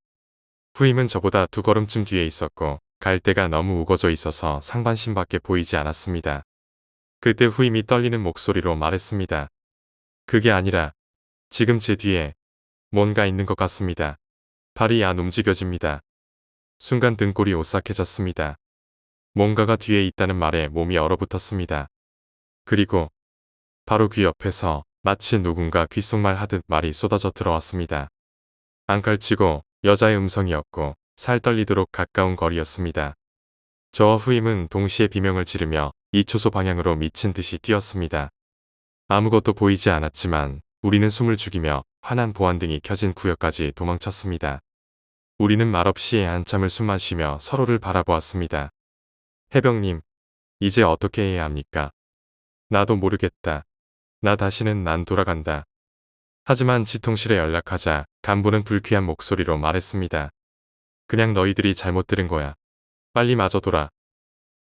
후임은 저보다 두 걸음쯤 뒤에 있었고 갈대가 너무 우거져 있어서 상반신밖에 보이지 않았습니다. 그때 후임이 떨리는 목소리로 말했습니다. 그게 아니라 지금 제 뒤에 뭔가 있는 것 같습니다. 발이 안 움직여집니다. 순간 등골이 오싹해졌습니다. 뭔가가 뒤에 있다는 말에 몸이 얼어붙었습니다. 그리고 바로 귀 옆에서 마치 누군가 귓속말 하듯 말이 쏟아져 들어왔습니다. 앙칼치고 여자의 음성이었고 살 떨리도록 가까운 거리였습니다. 저와 후임은 동시에 비명을 지르며 2초소 방향으로 미친 듯이 뛰었습니다. 아무것도 보이지 않았지만 우리는 숨을 죽이며 환한 보안등이 켜진 구역까지 도망쳤습니다. 우리는 말없이 한참을 숨 마시며 서로를 바라보았습니다. 해병님, 이제 어떻게 해야 합니까? 나도 모르겠다. 나 다시는 난 돌아간다. 하지만 지통실에 연락하자 간부는 불쾌한 목소리로 말했습니다. 그냥 너희들이 잘못 들은 거야. 빨리 마저 돌아.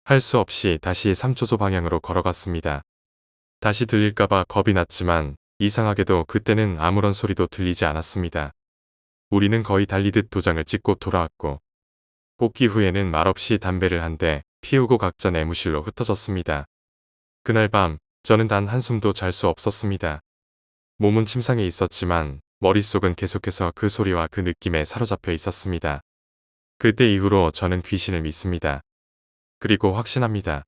할 수 없이 다시 3초소 방향으로 걸어갔습니다. 다시 들릴까봐 겁이 났지만 이상하게도 그때는 아무런 소리도 들리지 않았습니다. 우리는 거의 달리듯 도장을 찍고 돌아왔고 복귀 후에는 말없이 담배를 한 대 피우고 각자 내무실로 흩어졌습니다. 그날 밤 저는 단 한숨도 잘 수 없었습니다. 몸은 침상에 있었지만 머릿속은 계속해서 그 소리와 그 느낌에 사로잡혀 있었습니다. 그때 이후로 저는 귀신을 믿습니다. 그리고 확신합니다.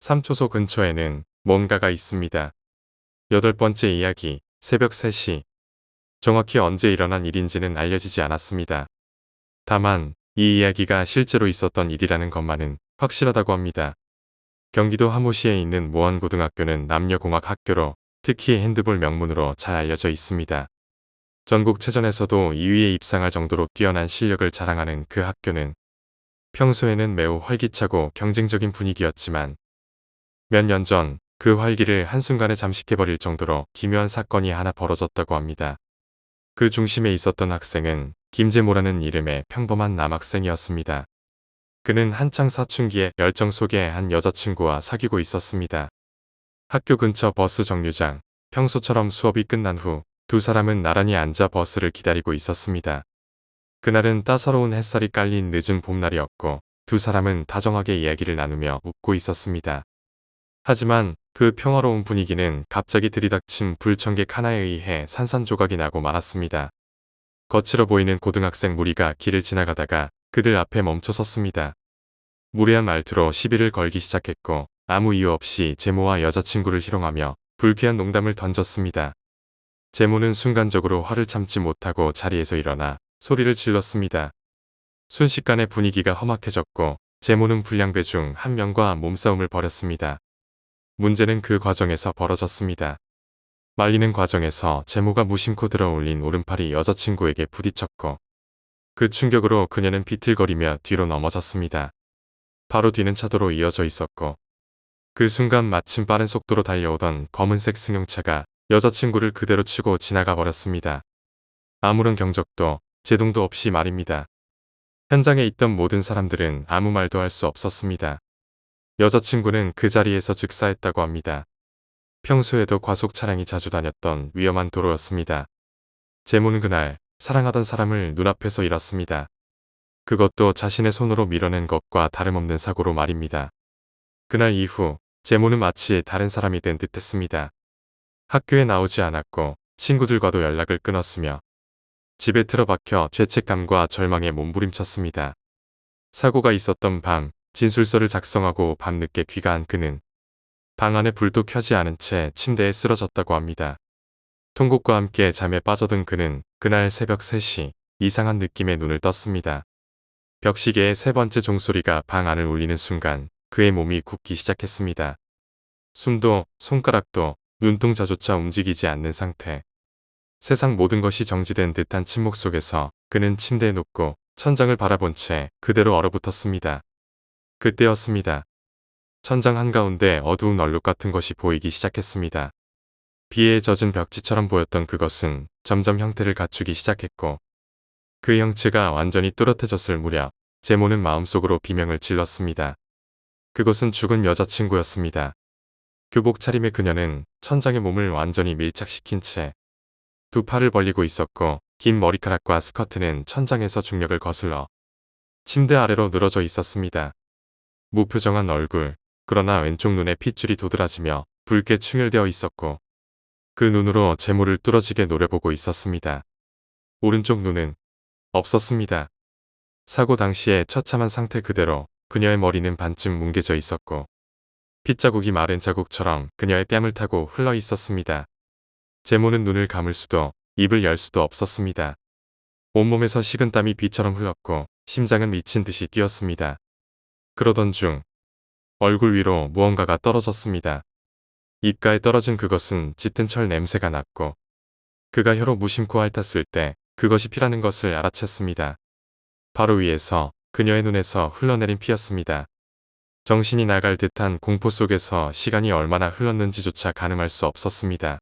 3초소 근처에는 뭔가가 있습니다. 8번째 이야기, 새벽 3시. 정확히 언제 일어난 일인지는 알려지지 않았습니다. 다만 이 이야기가 실제로 있었던 일이라는 것만은 확실하다고 합니다. 경기도 하모시에 있는 모원고등학교는 남녀공학 학교로 특히 핸드볼 명문으로 잘 알려져 있습니다. 전국체전에서도 2위에 입상할 정도로 뛰어난 실력을 자랑하는 그 학교는 평소에는 매우 활기차고 경쟁적인 분위기였지만 몇 년 전 그 활기를 한순간에 잠식해버릴 정도로 기묘한 사건이 하나 벌어졌다고 합니다. 그 중심에 있었던 학생은 김재모라는 이름의 평범한 남학생이었습니다. 그는 한창 사춘기에 열정 속에 한 여자친구와 사귀고 있었습니다. 학교 근처 버스 정류장, 평소처럼 수업이 끝난 후 두 사람은 나란히 앉아 버스를 기다리고 있었습니다. 그날은 따사로운 햇살이 깔린 늦은 봄날이었고 두 사람은 다정하게 이야기를 나누며 웃고 있었습니다. 하지만 그 평화로운 분위기는 갑자기 들이닥친 불청객 하나에 의해 산산조각이 나고 말았습니다. 거칠어 보이는 고등학생 무리가 길을 지나가다가 그들 앞에 멈춰 섰습니다. 무례한 말투로 시비를 걸기 시작했고 아무 이유 없이 제모와 여자친구를 희롱하며 불쾌한 농담을 던졌습니다. 제모는 순간적으로 화를 참지 못하고 자리에서 일어나 소리를 질렀습니다. 순식간에 분위기가 험악해졌고 제모는 불량배 중 한 명과 몸싸움을 벌였습니다. 문제는 그 과정에서 벌어졌습니다. 말리는 과정에서 제모가 무심코 들어올린 오른팔이 여자친구에게 부딪혔고 그 충격으로 그녀는 비틀거리며 뒤로 넘어졌습니다. 바로 뒤는 차도로 이어져 있었고 그 순간 마침 빠른 속도로 달려오던 검은색 승용차가 여자친구를 그대로 치고 지나가 버렸습니다. 아무런 경적도 제동도 없이 말입니다. 현장에 있던 모든 사람들은 아무 말도 할 수 없었습니다. 여자친구는 그 자리에서 즉사했다고 합니다. 평소에도 과속 차량이 자주 다녔던 위험한 도로였습니다. 제모는 그날 사랑하던 사람을 눈앞에서 잃었습니다. 그것도 자신의 손으로 밀어낸 것과 다름없는 사고로 말입니다. 그날 이후 제모는 마치 다른 사람이 된 듯했습니다. 학교에 나오지 않았고 친구들과도 연락을 끊었으며 집에 틀어박혀 죄책감과 절망에 몸부림쳤습니다. 사고가 있었던 밤 진술서를 작성하고 밤늦게 귀가한 그는 방 안에 불도 켜지 않은 채 침대에 쓰러졌다고 합니다. 통곡과 함께 잠에 빠져든 그는 그날 새벽 3시 이상한 느낌에 눈을 떴습니다. 벽시계의 세 번째 종소리가 방 안을 울리는 순간 그의 몸이 굳기 시작했습니다. 숨도 손가락도 눈동자조차 움직이지 않는 상태. 세상 모든 것이 정지된 듯한 침묵 속에서 그는 침대에 눕고 천장을 바라본 채 그대로 얼어붙었습니다. 그때였습니다. 천장 한가운데 어두운 얼룩 같은 것이 보이기 시작했습니다. 비에 젖은 벽지처럼 보였던 그것은 점점 형태를 갖추기 시작했고 그 형체가 완전히 또렷해졌을 무렵 제모는 마음속으로 비명을 질렀습니다. 그것은 죽은 여자친구였습니다. 교복 차림의 그녀는 천장에 몸을 완전히 밀착시킨 채 두 팔을 벌리고 있었고 긴 머리카락과 스커트는 천장에서 중력을 거슬러 침대 아래로 늘어져 있었습니다. 무표정한 얼굴, 그러나 왼쪽 눈에 핏줄이 도드라지며 붉게 충혈되어 있었고 그 눈으로 제모를 뚫어지게 노려보고 있었습니다. 오른쪽 눈은 없었습니다. 사고 당시의 처참한 상태 그대로 그녀의 머리는 반쯤 뭉개져 있었고 핏자국이 마른 자국처럼 그녀의 뺨을 타고 흘러 있었습니다. 제모는 눈을 감을 수도 입을 열 수도 없었습니다. 온몸에서 식은땀이 비처럼 흘렀고 심장은 미친 듯이 뛰었습니다. 그러던 중 얼굴 위로 무언가가 떨어졌습니다. 입가에 떨어진 그것은 짙은 철 냄새가 났고 그가 혀로 무심코 핥았을 때 그것이 피라는 것을 알아챘습니다. 바로 위에서 그녀의 눈에서 흘러내린 피였습니다. 정신이 나갈 듯한 공포 속에서 시간이 얼마나 흘렀는지조차 가늠할 수 없었습니다.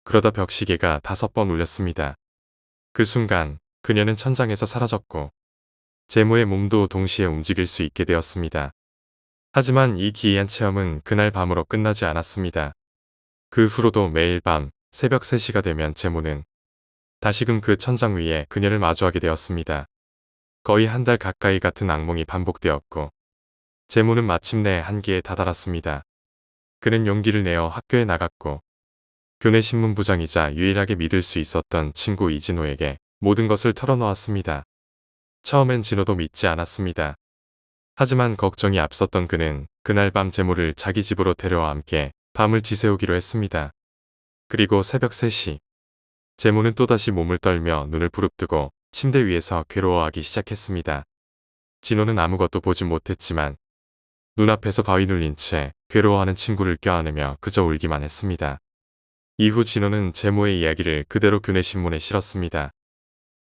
그러다 벽시계가 5번 울렸습니다. 그 순간 그녀는 천장에서 사라졌고 제모의 몸도 동시에 움직일 수 있게 되었습니다. 하지만 이 기이한 체험은 그날 밤으로 끝나지 않았습니다. 그 후로도 매일 밤 새벽 3시가 되면 제모는 다시금 그 천장 위에 그녀를 마주하게 되었습니다. 거의 한 달 가까이 같은 악몽이 반복되었고 제모는 마침내 한계에 다다랐습니다. 그는 용기를 내어 학교에 나갔고 교내 신문부장이자 유일하게 믿을 수 있었던 친구 이진호에게 모든 것을 털어놓았습니다. 처음엔 진호도 믿지 않았습니다. 하지만 걱정이 앞섰던 그는 그날 밤 제모를 자기 집으로 데려와 함께 밤을 지새우기로 했습니다. 그리고 새벽 3시 제모는 또다시 몸을 떨며 눈을 부릅뜨고 침대 위에서 괴로워하기 시작했습니다. 진호는 아무것도 보지 못했지만 눈앞에서 바위 눌린 채 괴로워하는 친구를 껴안으며 그저 울기만 했습니다. 이후 진호는 제모의 이야기를 그대로 교내신문에 실었습니다.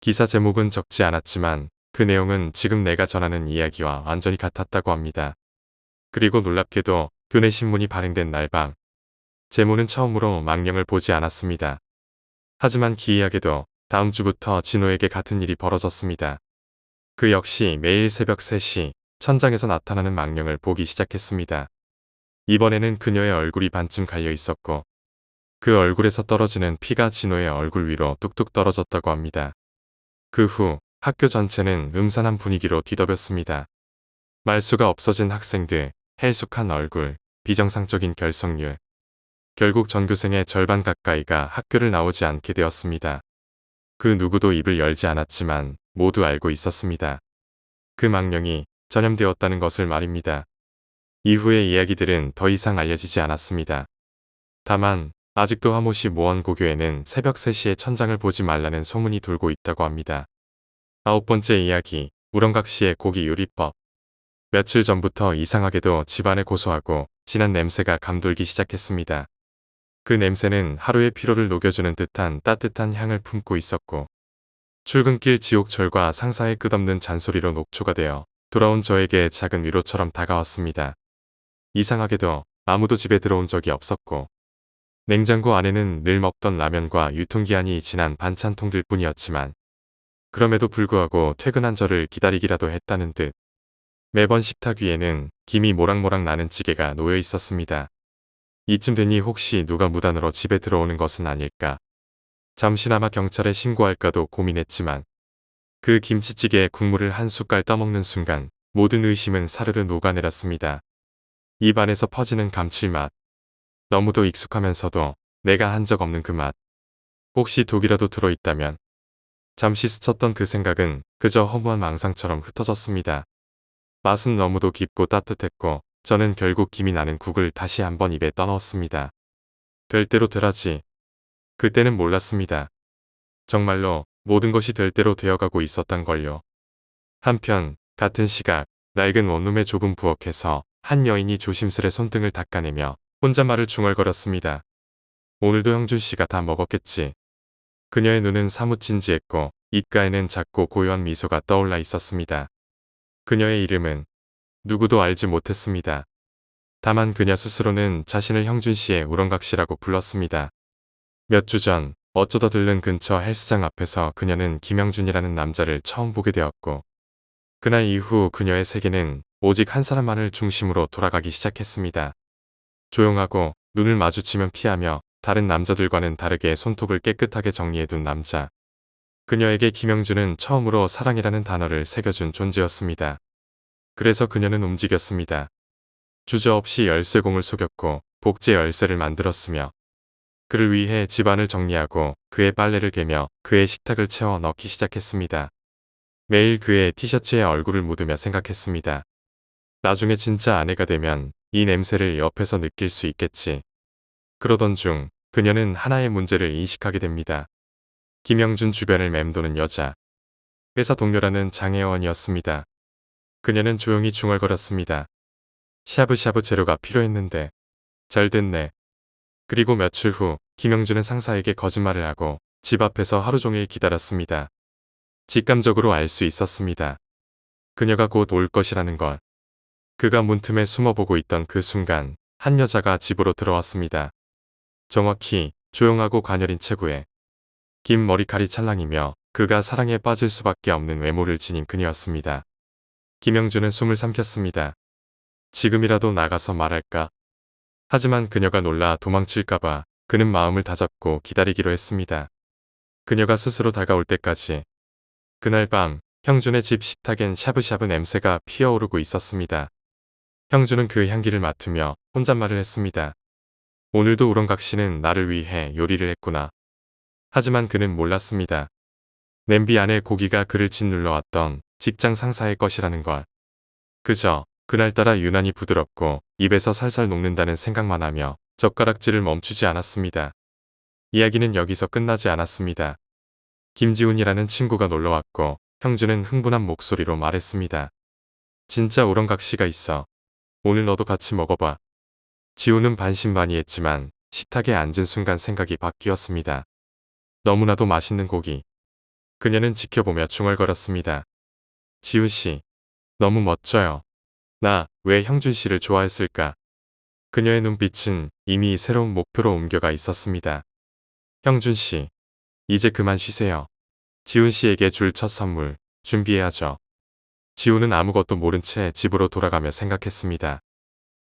기사 제목은 적지 않았지만 그 내용은 지금 내가 전하는 이야기와 완전히 같았다고 합니다. 그리고 놀랍게도 교내신문이 발행된 날 밤 제모는 처음으로 망령을 보지 않았습니다. 하지만 기이하게도 다음 주부터 진호에게 같은 일이 벌어졌습니다. 그 역시 매일 새벽 3시 천장에서 나타나는 망령을 보기 시작했습니다. 이번에는 그녀의 얼굴이 반쯤 갈려 있었고 그 얼굴에서 떨어지는 피가 진호의 얼굴 위로 뚝뚝 떨어졌다고 합니다. 그 후 학교 전체는 음산한 분위기로 뒤덮였습니다. 말수가 없어진 학생들, 헬쑥한 얼굴, 비정상적인 결석률. 결국 전교생의 절반 가까이가 학교를 나오지 않게 되었습니다. 그 누구도 입을 열지 않았지만 모두 알고 있었습니다. 그 망령이 전염되었다는 것을 말입니다. 이후의 이야기들은 더 이상 알려지지 않았습니다. 다만 아직도 하모시 모원고교에는 새벽 3시에 천장을 보지 말라는 소문이 돌고 있다고 합니다. 9번째 이야기, 우렁각시의 고기 요리법. 며칠 전부터 이상하게도 집안에 고소하고 진한 냄새가 감돌기 시작했습니다. 그 냄새는 하루의 피로를 녹여주는 듯한 따뜻한 향을 품고 있었고 출근길 지옥철과 상사의 끝없는 잔소리로 녹초가 되어 돌아온 저에게 작은 위로처럼 다가왔습니다. 이상하게도 아무도 집에 들어온 적이 없었고 냉장고 안에는 늘 먹던 라면과 유통기한이 지난 반찬통들 뿐이었지만 그럼에도 불구하고 퇴근한 저를 기다리기라도 했다는 듯 매번 식탁 위에는 김이 모락모락 나는 찌개가 놓여 있었습니다. 이쯤 되니 혹시 누가 무단으로 집에 들어오는 것은 아닐까. 잠시나마 경찰에 신고할까도 고민했지만 그 김치찌개에 국물을 한 숟갈 떠먹는 순간 모든 의심은 사르르 녹아내렸습니다. 입 안에서 퍼지는 감칠맛. 너무도 익숙하면서도 내가 한 적 없는 그 맛. 혹시 독이라도 들어있다면. 잠시 스쳤던 그 생각은 그저 허무한 망상처럼 흩어졌습니다. 맛은 너무도 깊고 따뜻했고 저는 결국 김이 나는 국을 다시 한번 입에 떠넣었습니다. 될 대로 되라지. 그때는 몰랐습니다. 정말로 모든 것이 될 대로 되어가고 있었단 걸요. 한편 같은 시각 낡은 원룸의 좁은 부엌에서 한 여인이 조심스레 손등을 닦아내며 혼잣말을 중얼거렸습니다. 오늘도 형준 씨가 다 먹었겠지. 그녀의 눈은 사뭇 진지했고 입가에는 작고 고요한 미소가 떠올라 있었습니다. 그녀의 이름은 누구도 알지 못했습니다. 다만 그녀 스스로는 자신을 형준 씨의 우렁각시라고 불렀습니다. 몇 주 전 어쩌다 들른 근처 헬스장 앞에서 그녀는 김영준이라는 남자를 처음 보게 되었고 그날 이후 그녀의 세계는 오직 한 사람만을 중심으로 돌아가기 시작했습니다. 조용하고 눈을 마주치면 피하며 다른 남자들과는 다르게 손톱을 깨끗하게 정리해둔 남자. 그녀에게 김영준은 처음으로 사랑이라는 단어를 새겨준 존재였습니다. 그래서 그녀는 움직였습니다. 주저없이 열쇠공을 속였고 복제 열쇠를 만들었으며 그를 위해 집안을 정리하고 그의 빨래를 개며 그의 식탁을 채워 넣기 시작했습니다. 매일 그의 티셔츠에 얼굴을 묻으며 생각했습니다. 나중에 진짜 아내가 되면 이 냄새를 옆에서 느낄 수 있겠지. 그러던 중 그녀는 하나의 문제를 인식하게 됩니다. 김영준 주변을 맴도는 여자. 회사 동료라는 장혜원이었습니다. 그녀는 조용히 중얼거렸습니다. 샤브샤브 재료가 필요했는데 잘 됐네. 그리고 며칠 후 김영준은 상사에게 거짓말을 하고 집 앞에서 하루 종일 기다렸습니다. 직감적으로 알 수 있었습니다. 그녀가 곧 올 것이라는 걸. 그가 문틈에 숨어보고 있던 그 순간 한 여자가 집으로 들어왔습니다. 정확히 조용하고 가녀린 체구에 긴 머리칼이 찰랑이며 그가 사랑에 빠질 수밖에 없는 외모를 지닌 그녀였습니다. 김영준은 숨을 삼켰습니다. 지금이라도 나가서 말할까? 하지만 그녀가 놀라 도망칠까봐 그는 마음을 다잡고 기다리기로 했습니다. 그녀가 스스로 다가올 때까지. 그날 밤 형준의 집 식탁엔 샤브샤브 냄새가 피어오르고 있었습니다. 형준은 그 향기를 맡으며 혼잣말을 했습니다. 오늘도 우렁각시는 나를 위해 요리를 했구나. 하지만 그는 몰랐습니다. 냄비 안에 고기가 그를 짓눌러왔던 직장 상사의 것이라는 걸. 그저 그날따라 유난히 부드럽고 입에서 살살 녹는다는 생각만 하며 젓가락질을 멈추지 않았습니다. 이야기는 여기서 끝나지 않았습니다. 김지훈이라는 친구가 놀러왔고 형준은 흥분한 목소리로 말했습니다. 진짜 우렁각시가 있어. 오늘 너도 같이 먹어봐. 지훈은 반신반의했지만 식탁에 앉은 순간 생각이 바뀌었습니다. 너무나도 맛있는 고기. 그녀는 지켜보며 중얼거렸습니다. 지훈씨, 너무 멋져요. 나 왜 형준씨를 좋아했을까? 그녀의 눈빛은 이미 새로운 목표로 옮겨가 있었습니다. 형준씨, 이제 그만 쉬세요. 지훈씨에게 줄 첫 선물 준비해야죠. 지훈은 아무것도 모른 채 집으로 돌아가며 생각했습니다.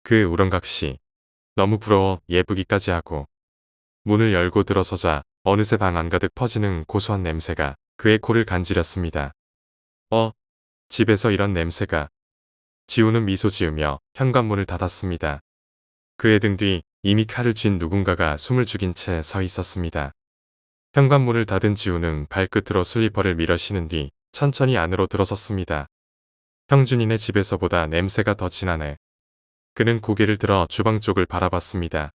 그 우렁각시. 너무 부러워 예쁘기까지 하고. 문을 열고 들어서자 어느새 방 안가득 퍼지는 고소한 냄새가 그의 코를 간지렸습니다. 집에서 이런 냄새가. 지훈은 미소 지으며 현관문을 닫았습니다. 그의 등 뒤 이미 칼을 쥔 누군가가 숨을 죽인 채 서 있었습니다. 현관문을 닫은 지훈은 발끝으로 슬리퍼를 밀어 신은 뒤 천천히 안으로 들어섰습니다. 형준이네 집에서보다 냄새가 더 진하네. 그는 고개를 들어 주방 쪽을 바라봤습니다.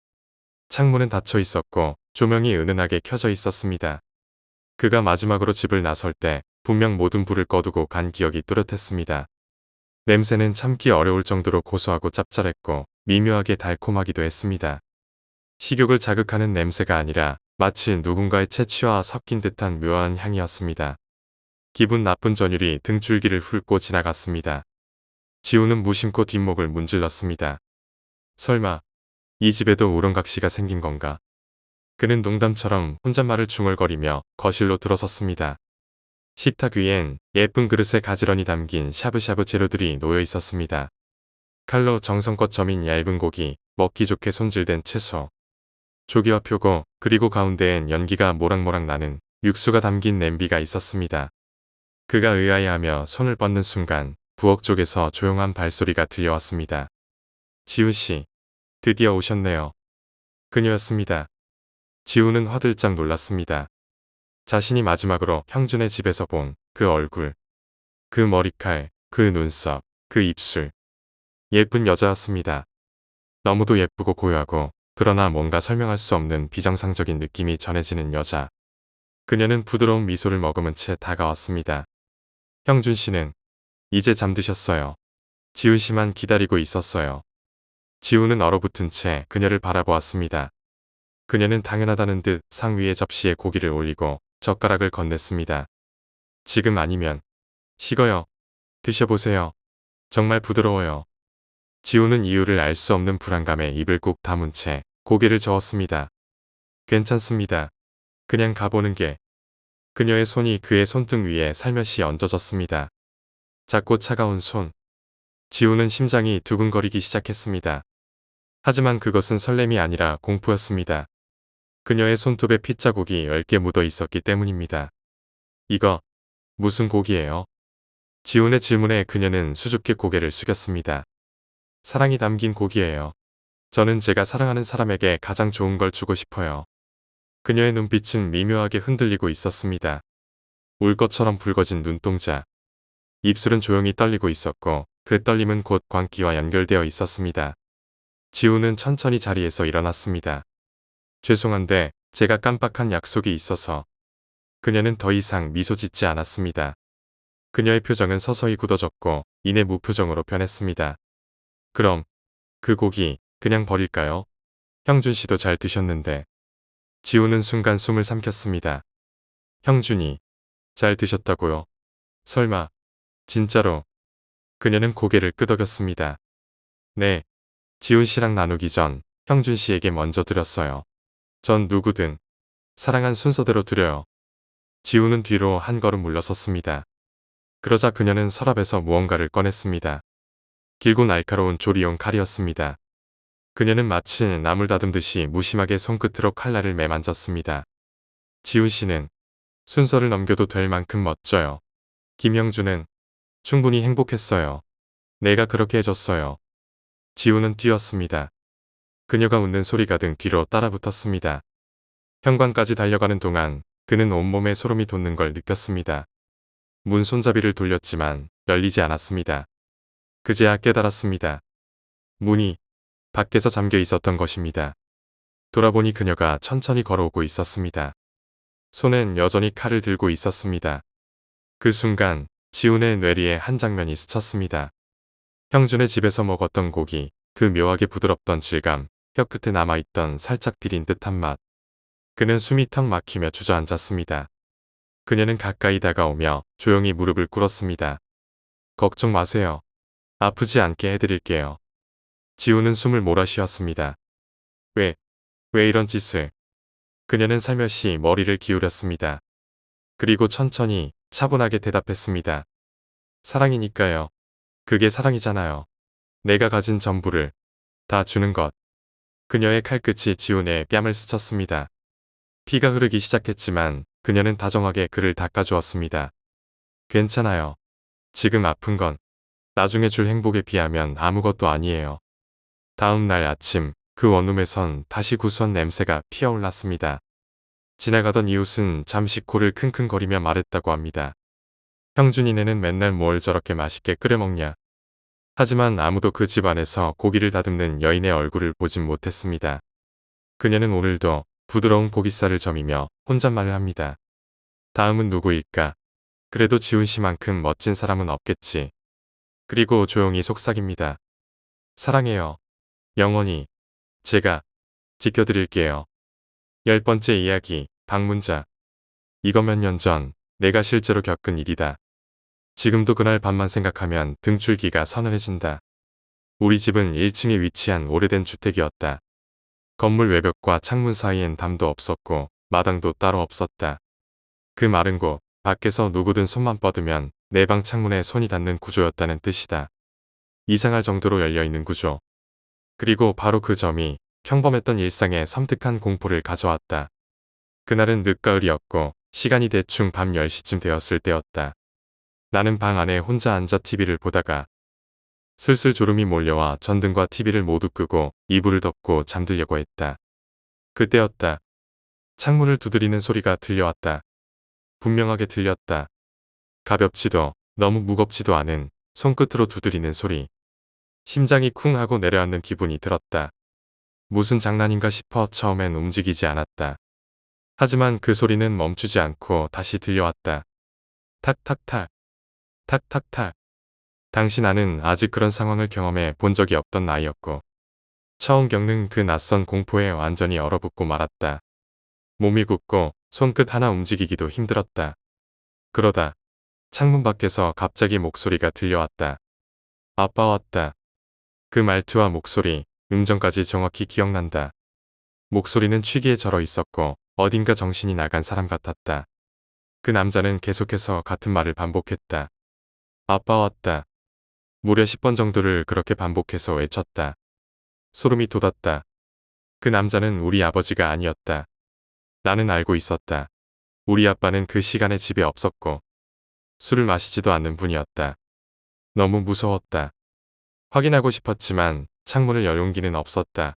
창문은 닫혀 있었고 조명이 은은하게 켜져 있었습니다. 그가 마지막으로 집을 나설 때 분명 모든 불을 꺼두고 간 기억이 뚜렷했습니다. 냄새는 참기 어려울 정도로 고소하고 짭짤했고 미묘하게 달콤하기도 했습니다. 식욕을 자극하는 냄새가 아니라 마치 누군가의 채취와 섞인 듯한 묘한 향이었습니다. 기분 나쁜 전율이 등줄기를 훑고 지나갔습니다. 지훈은 무심코 뒷목을 문질렀습니다. 설마 이 집에도 우렁각시가 생긴 건가? 그는 농담처럼 혼잣말을 중얼거리며 거실로 들어섰습니다. 식탁 위엔 예쁜 그릇에 가지런히 담긴 샤브샤브 재료들이 놓여 있었습니다. 칼로 정성껏 점인 얇은 고기, 먹기 좋게 손질된 채소, 조기와 표고, 그리고 가운데엔 연기가 모락모락 나는 육수가 담긴 냄비가 있었습니다. 그가 의아해하며 손을 뻗는 순간 부엌 쪽에서 조용한 발소리가 들려왔습니다. 지훈씨, 드디어 오셨네요. 그녀였습니다. 지훈은 화들짝 놀랐습니다. 자신이 마지막으로 형준의 집에서 본 그 얼굴, 그 머리칼, 그 눈썹, 그 입술. 예쁜 여자였습니다. 너무도 예쁘고 고요하고 그러나 뭔가 설명할 수 없는 비정상적인 느낌이 전해지는 여자. 그녀는 부드러운 미소를 머금은 채 다가왔습니다. 형준 씨는 이제 잠드셨어요. 지훈 씨만 기다리고 있었어요. 지훈은 얼어붙은 채 그녀를 바라보았습니다. 그녀는 당연하다는 듯 상 위의 접시에 고기를 올리고 젓가락을 건넸습니다. 지금 아니면 식어요. 드셔보세요. 정말 부드러워요. 지훈은 이유를 알 수 없는 불안감에 입을 꾹 다문 채 고개를 저었습니다. 괜찮습니다. 그냥 가보는 게. 그녀의 손이 그의 손등 위에 살며시 얹어졌습니다. 작고 차가운 손. 지훈은 심장이 두근거리기 시작했습니다. 하지만 그것은 설렘이 아니라 공포였습니다. 그녀의 손톱에 핏자국이 10개 묻어 있었기 때문입니다. 이거 무슨 고기예요? 지훈의 질문에 그녀는 수줍게 고개를 숙였습니다. 사랑이 담긴 고기예요. 저는 제가 사랑하는 사람에게 가장 좋은 걸 주고 싶어요. 그녀의 눈빛은 미묘하게 흔들리고 있었습니다. 울 것처럼 붉어진 눈동자. 입술은 조용히 떨리고 있었고 그 떨림은 곧 광기와 연결되어 있었습니다. 지훈은 천천히 자리에서 일어났습니다. 죄송한데 제가 깜빡한 약속이 있어서. 그녀는 더 이상 미소 짓지 않았습니다. 그녀의 표정은 서서히 굳어졌고 이내 무표정으로 변했습니다. 그럼 그 고기 그냥 버릴까요? 형준 씨도 잘 드셨는데. 지훈은 순간 숨을 삼켰습니다. 형준이 잘 드셨다고요? 설마 진짜로? 그녀는 고개를 끄덕였습니다. 네. 지훈 씨랑 나누기 전 형준 씨에게 먼저 드렸어요. 전 누구든 사랑한 순서대로 드려요. 지훈은 뒤로 한 걸음 물러섰습니다. 그러자 그녀는 서랍에서 무언가를 꺼냈습니다. 길고 날카로운 조리용 칼이었습니다. 그녀는 마치 나물 다듬듯이 무심하게 손끝으로 칼날을 매만졌습니다. 지훈 씨는 순서를 넘겨도 될 만큼 멋져요. 김형준은 충분히 행복했어요. 내가 그렇게 해줬어요. 지훈은 뛰었습니다. 그녀가 웃는 소리가 등 뒤로 따라붙었습니다. 현관까지 달려가는 동안 그는 온몸에 소름이 돋는 걸 느꼈습니다. 문 손잡이를 돌렸지만 열리지 않았습니다. 그제야 깨달았습니다. 문이 밖에서 잠겨 있었던 것입니다. 돌아보니 그녀가 천천히 걸어오고 있었습니다. 손엔 여전히 칼을 들고 있었습니다. 그 순간 지훈의 뇌리에 한 장면이 스쳤습니다. 형준의 집에서 먹었던 고기, 그 묘하게 부드럽던 질감, 혀끝에 남아있던 살짝 비린 듯한 맛. 그는 숨이 턱 막히며 주저앉았습니다. 그녀는 가까이 다가오며 조용히 무릎을 꿇었습니다. 걱정 마세요. 아프지 않게 해드릴게요. 지훈은 숨을 몰아쉬었습니다. 왜 이런 짓을? 그녀는 살며시 머리를 기울였습니다. 그리고 천천히 차분하게 대답했습니다. 사랑이니까요. 그게 사랑이잖아요. 내가 가진 전부를 다 주는 것. 그녀의 칼끝이 지훈의 뺨을 스쳤습니다. 피가 흐르기 시작했지만 그녀는 다정하게 그를 닦아주었습니다. 괜찮아요. 지금 아픈 건 나중에 줄 행복에 비하면 아무것도 아니에요. 다음 날 아침 그 원룸에선 다시 구수한 냄새가 피어올랐습니다. 지나가던 이웃은 잠시 코를 킁킁거리며 말했다고 합니다. 형준이네는 맨날 뭘 저렇게 맛있게 끓여 먹냐. 하지만 아무도 그 집안에서 고기를 다듬는 여인의 얼굴을 보진 못했습니다. 그녀는 오늘도 부드러운 고깃살을 저미며 혼잣말을 합니다. 다음은 누구일까? 그래도 지훈 씨만큼 멋진 사람은 없겠지. 그리고 조용히 속삭입니다. 사랑해요. 영원히. 제가 지켜드릴게요. 10번째 이야기, 방문자. 이거 몇 년 전 내가 실제로 겪은 일이다. 지금도 그날 밤만 생각하면 등줄기가 서늘해진다. 우리 집은 1층에 위치한 오래된 주택이었다. 건물 외벽과 창문 사이엔 담도 없었고 마당도 따로 없었다. 그 마른 곳, 밖에서 누구든 손만 뻗으면 내 방 창문에 손이 닿는 구조였다는 뜻이다. 이상할 정도로 열려있는 구조. 그리고 바로 그 점이 평범했던 일상에 섬뜩한 공포를 가져왔다. 그날은 늦가을이었고 시간이 대충 밤 10시쯤 되었을 때였다. 나는 방 안에 혼자 앉아 TV를 보다가 슬슬 졸음이 몰려와 전등과 TV를 모두 끄고 이불을 덮고 잠들려고 했다. 그때였다. 창문을 두드리는 소리가 들려왔다. 분명하게 들렸다. 가볍지도 너무 무겁지도 않은 손끝으로 두드리는 소리. 심장이 쿵 하고 내려앉는 기분이 들었다. 무슨 장난인가 싶어 처음엔 움직이지 않았다. 하지만 그 소리는 멈추지 않고 다시 들려왔다. 탁탁탁, 탁탁탁. 당시 나는 아직 그런 상황을 경험해 본 적이 없던 나이였고 처음 겪는 그 낯선 공포에 완전히 얼어붙고 말았다. 몸이 굳고 손끝 하나 움직이기도 힘들었다. 그러다 창문 밖에서 갑자기 목소리가 들려왔다. 아빠 왔다. 그 말투와 목소리, 음정까지 정확히 기억난다. 목소리는 취기에 절어 있었고 어딘가 정신이 나간 사람 같았다. 그 남자는 계속해서 같은 말을 반복했다. 아빠 왔다. 무려 10번 정도를 그렇게 반복해서 외쳤다. 소름이 돋았다. 그 남자는 우리 아버지가 아니었다. 나는 알고 있었다. 우리 아빠는 그 시간에 집에 없었고 술을 마시지도 않는 분이었다. 너무 무서웠다. 확인하고 싶었지만 창문을 열 용기는 없었다.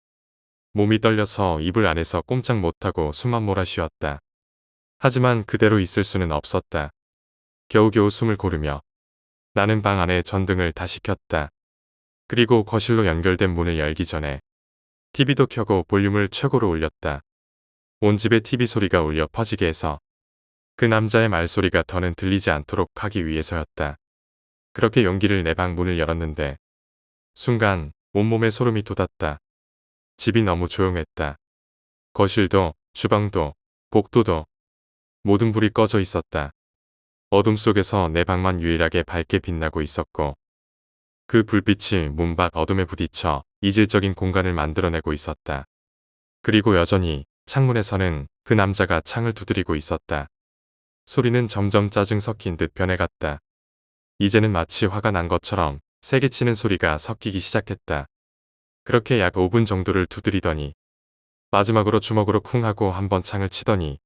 몸이 떨려서 이불 안에서 꼼짝 못하고 숨만 몰아쉬었다. 하지만 그대로 있을 수는 없었다. 겨우겨우 숨을 고르며 나는 방 안에 전등을 다시 켰다. 그리고 거실로 연결된 문을 열기 전에 TV도 켜고 볼륨을 최고로 올렸다. 온 집에 TV 소리가 울려 퍼지게 해서 그 남자의 말소리가 더는 들리지 않도록 하기 위해서였다. 그렇게 용기를 내 방 문을 열었는데 순간 온몸에 소름이 돋았다. 집이 너무 조용했다. 거실도 주방도 복도도 모든 불이 꺼져 있었다. 어둠 속에서 내 방만 유일하게 밝게 빛나고 있었고 그 불빛이 문 밖 어둠에 부딪혀 이질적인 공간을 만들어내고 있었다. 그리고 여전히 창문에서는 그 남자가 창을 두드리고 있었다. 소리는 점점 짜증 섞인 듯 변해갔다. 이제는 마치 화가 난 것처럼 세게 치는 소리가 섞이기 시작했다. 그렇게 약 5분 정도를 두드리더니 마지막으로 주먹으로 쿵 하고 한번 창을 치더니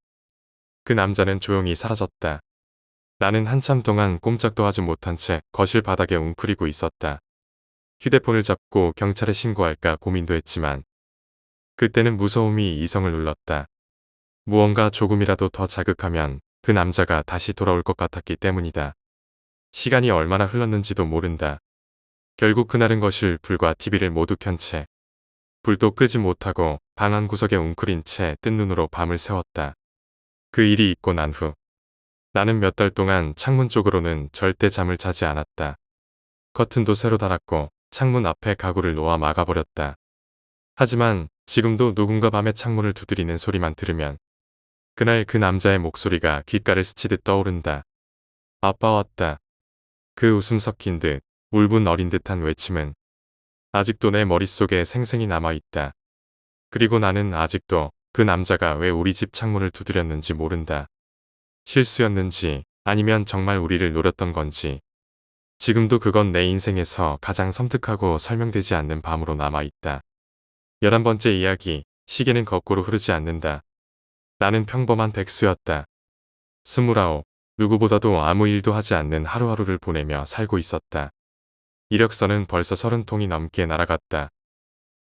그 남자는 조용히 사라졌다. 나는 한참 동안 꼼짝도 하지 못한 채 거실 바닥에 웅크리고 있었다. 휴대폰을 잡고 경찰에 신고할까 고민도 했지만 그때는 무서움이 이성을 눌렀다. 무언가 조금이라도 더 자극하면 그 남자가 다시 돌아올 것 같았기 때문이다. 시간이 얼마나 흘렀는지도 모른다. 결국 그날은 거실 불과 TV를 모두 켠 채 불도 끄지 못하고 방 한 구석에 웅크린 채 뜬 눈으로 밤을 새웠다. 그 일이 있고 난 후 나는 몇 달 동안 창문 쪽으로는 절대 잠을 자지 않았다. 커튼도 새로 달았고 창문 앞에 가구를 놓아 막아버렸다. 하지만 지금도 누군가 밤에 창문을 두드리는 소리만 들으면 그날 그 남자의 목소리가 귓가를 스치듯 떠오른다. 아빠 왔다. 그 웃음 섞인 듯 울분 어린 듯한 외침은 아직도 내 머릿속에 생생히 남아있다. 그리고 나는 아직도 그 남자가 왜 우리 집 창문을 두드렸는지 모른다. 실수였는지 아니면 정말 우리를 노렸던 건지 지금도 그건 내 인생에서 가장 섬뜩하고 설명되지 않는 밤으로 남아있다. 11번째 이야기, 시계는 거꾸로 흐르지 않는다. 나는 평범한 백수였다. 29, 누구보다도 아무 일도 하지 않는 하루하루를 보내며 살고 있었다. 이력서는 벌써 30통이 넘게 날아갔다.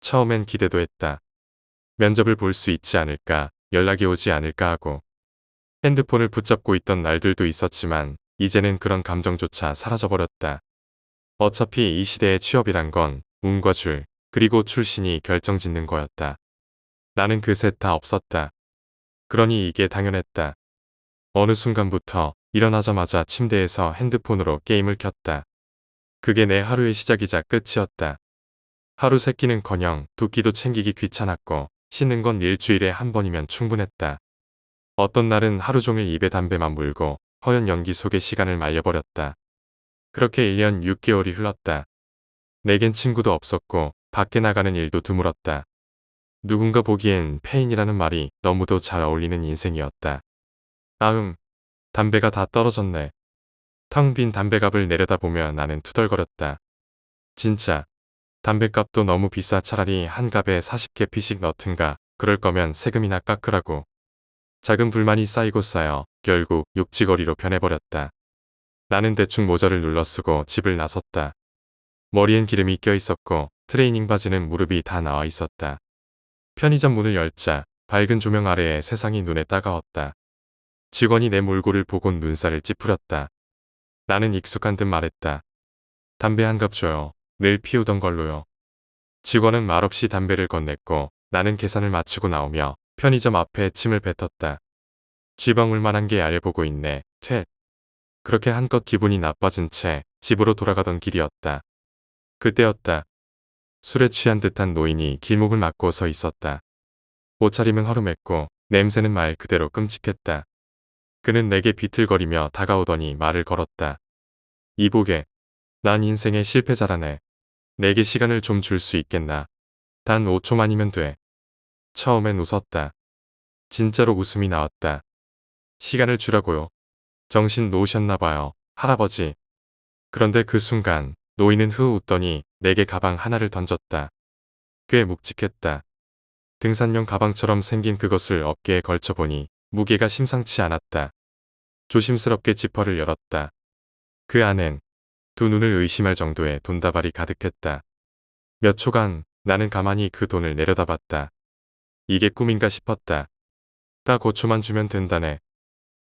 처음엔 기대도 했다. 면접을 볼 수 있지 않을까, 연락이 오지 않을까 하고 핸드폰을 붙잡고 있던 날들도 있었지만 이제는 그런 감정조차 사라져버렸다. 어차피 이 시대의 취업이란 건 운과 줄, 그리고 출신이 결정짓는 거였다. 나는 그 셋 다 없었다. 그러니 이게 당연했다. 어느 순간부터 일어나자마자 침대에서 핸드폰으로 게임을 켰다. 그게 내 하루의 시작이자 끝이었다. 하루 세끼는커녕 두 끼도 챙기기 귀찮았고 씻는 건 일주일에 한 번이면 충분했다. 어떤 날은 하루 종일 입에 담배만 물고 허연 연기 속에 시간을 말려버렸다. 그렇게 1년 6개월이 흘렀다. 내겐 친구도 없었고 밖에 나가는 일도 드물었다. 누군가 보기엔 폐인이라는 말이 너무도 잘 어울리는 인생이었다. 담배가 다 떨어졌네. 텅 빈 담배갑을 내려다보며 나는 투덜거렸다. 진짜 담배값도 너무 비싸. 차라리 한 갑에 40개 피씩 넣든가. 그럴 거면 세금이나 깎으라고. 작은 불만이 쌓이고 쌓여 결국 욕지거리로 변해버렸다. 나는 대충 모자를 눌러쓰고 집을 나섰다. 머리엔 기름이 껴있었고 트레이닝 바지는 무릎이 다 나와 있었다. 편의점 문을 열자 밝은 조명 아래에 세상이 눈에 따가웠다. 직원이 내 몰골을 보곤 눈살을 찌푸렸다. 나는 익숙한 듯 말했다. 담배 한 갑 줘요. 늘 피우던 걸로요. 직원은 말없이 담배를 건넸고 나는 계산을 마치고 나오며 편의점 앞에 침을 뱉었다. 쥐방울만한 게 야려보고 있네. 퇴. 그렇게 한껏 기분이 나빠진 채 집으로 돌아가던 길이었다. 그때였다. 술에 취한 듯한 노인이 길목을 막고 서 있었다. 옷차림은 허름했고 냄새는 말 그대로 끔찍했다. 그는 내게 비틀거리며 다가오더니 말을 걸었다. 이보게, 난 인생의 실패자라네. 내게 시간을 좀 줄 수 있겠나? 단 5초만이면 돼. 처음엔 웃었다. 진짜로 웃음이 나왔다. 시간을 주라고요. 정신 놓으셨나 봐요, 할아버지. 그런데 그 순간 노인은 흐 웃더니 내게 가방 하나를 던졌다. 꽤 묵직했다. 등산용 가방처럼 생긴 그것을 어깨에 걸쳐보니 무게가 심상치 않았다. 조심스럽게 지퍼를 열었다. 그 안엔 두 눈을 의심할 정도의 돈다발이 가득했다. 몇 초간 나는 가만히 그 돈을 내려다봤다. 이게 꿈인가 싶었다. 딱 5초만 주면 된다네.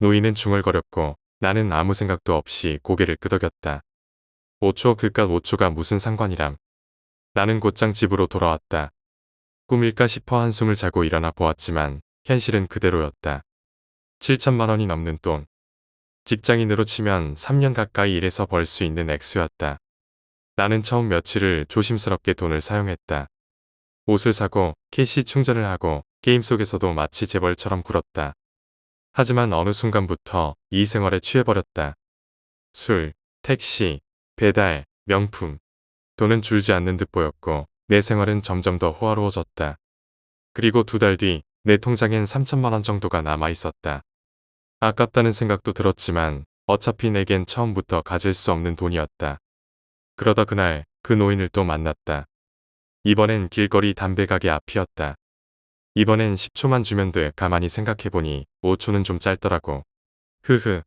노인은 중얼거렸고 나는 아무 생각도 없이 고개를 끄덕였다. 5초 그깟 5초가 무슨 상관이람. 나는 곧장 집으로 돌아왔다. 꿈일까 싶어 한숨을 자고 일어나 보았지만 현실은 그대로였다. 7천만 원이 넘는 돈. 직장인으로 치면 3년 가까이 일해서 벌 수 있는 액수였다. 나는 처음 며칠을 조심스럽게 돈을 사용했다. 옷을 사고 캐시 충전을 하고 게임 속에서도 마치 재벌처럼 굴었다. 하지만 어느 순간부터 이 생활에 취해버렸다. 술, 택시, 배달, 명품. 돈은 줄지 않는 듯 보였고 내 생활은 점점 더 호화로워졌다. 그리고 2달 뒤 내 통장엔 3천만 원 정도가 남아 있었다. 아깝다는 생각도 들었지만 어차피 내겐 처음부터 가질 수 없는 돈이었다. 그러다 그날 그 노인을 또 만났다. 이번엔 길거리 담배 가게 앞이었다. 이번엔 10초만 주면 돼. 가만히 생각해보니 5초는 좀 짧더라고. 흐흐.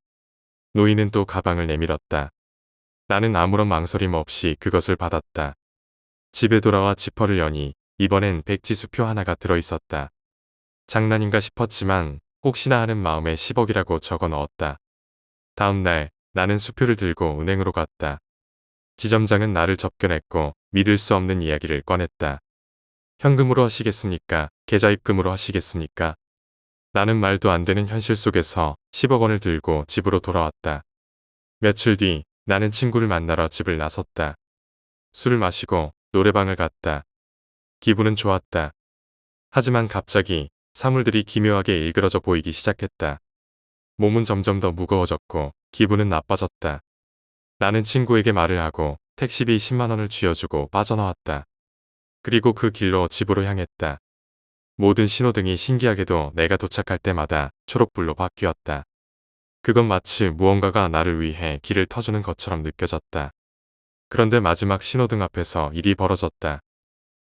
노인은 또 가방을 내밀었다. 나는 아무런 망설임 없이 그것을 받았다. 집에 돌아와 지퍼를 여니 이번엔 백지수표 하나가 들어있었다. 장난인가 싶었지만 혹시나 하는 마음에 10억이라고 적어 넣었다. 다음 날 나는 수표를 들고 은행으로 갔다. 지점장은 나를 접견했고 믿을 수 없는 이야기를 꺼냈다. 현금으로 하시겠습니까? 계좌입금으로 하시겠습니까? 나는 말도 안 되는 현실 속에서 10억 원을 들고 집으로 돌아왔다. 며칠 뒤 나는 친구를 만나러 집을 나섰다. 술을 마시고 노래방을 갔다. 기분은 좋았다. 하지만 갑자기 사물들이 기묘하게 일그러져 보이기 시작했다. 몸은 점점 더 무거워졌고 기분은 나빠졌다. 나는 친구에게 말을 하고 택시비 10만 원을 쥐어주고 빠져나왔다. 그리고 그 길로 집으로 향했다. 모든 신호등이 신기하게도 내가 도착할 때마다 초록불로 바뀌었다. 그건 마치 무언가가 나를 위해 길을 터주는 것처럼 느껴졌다. 그런데 마지막 신호등 앞에서 일이 벌어졌다.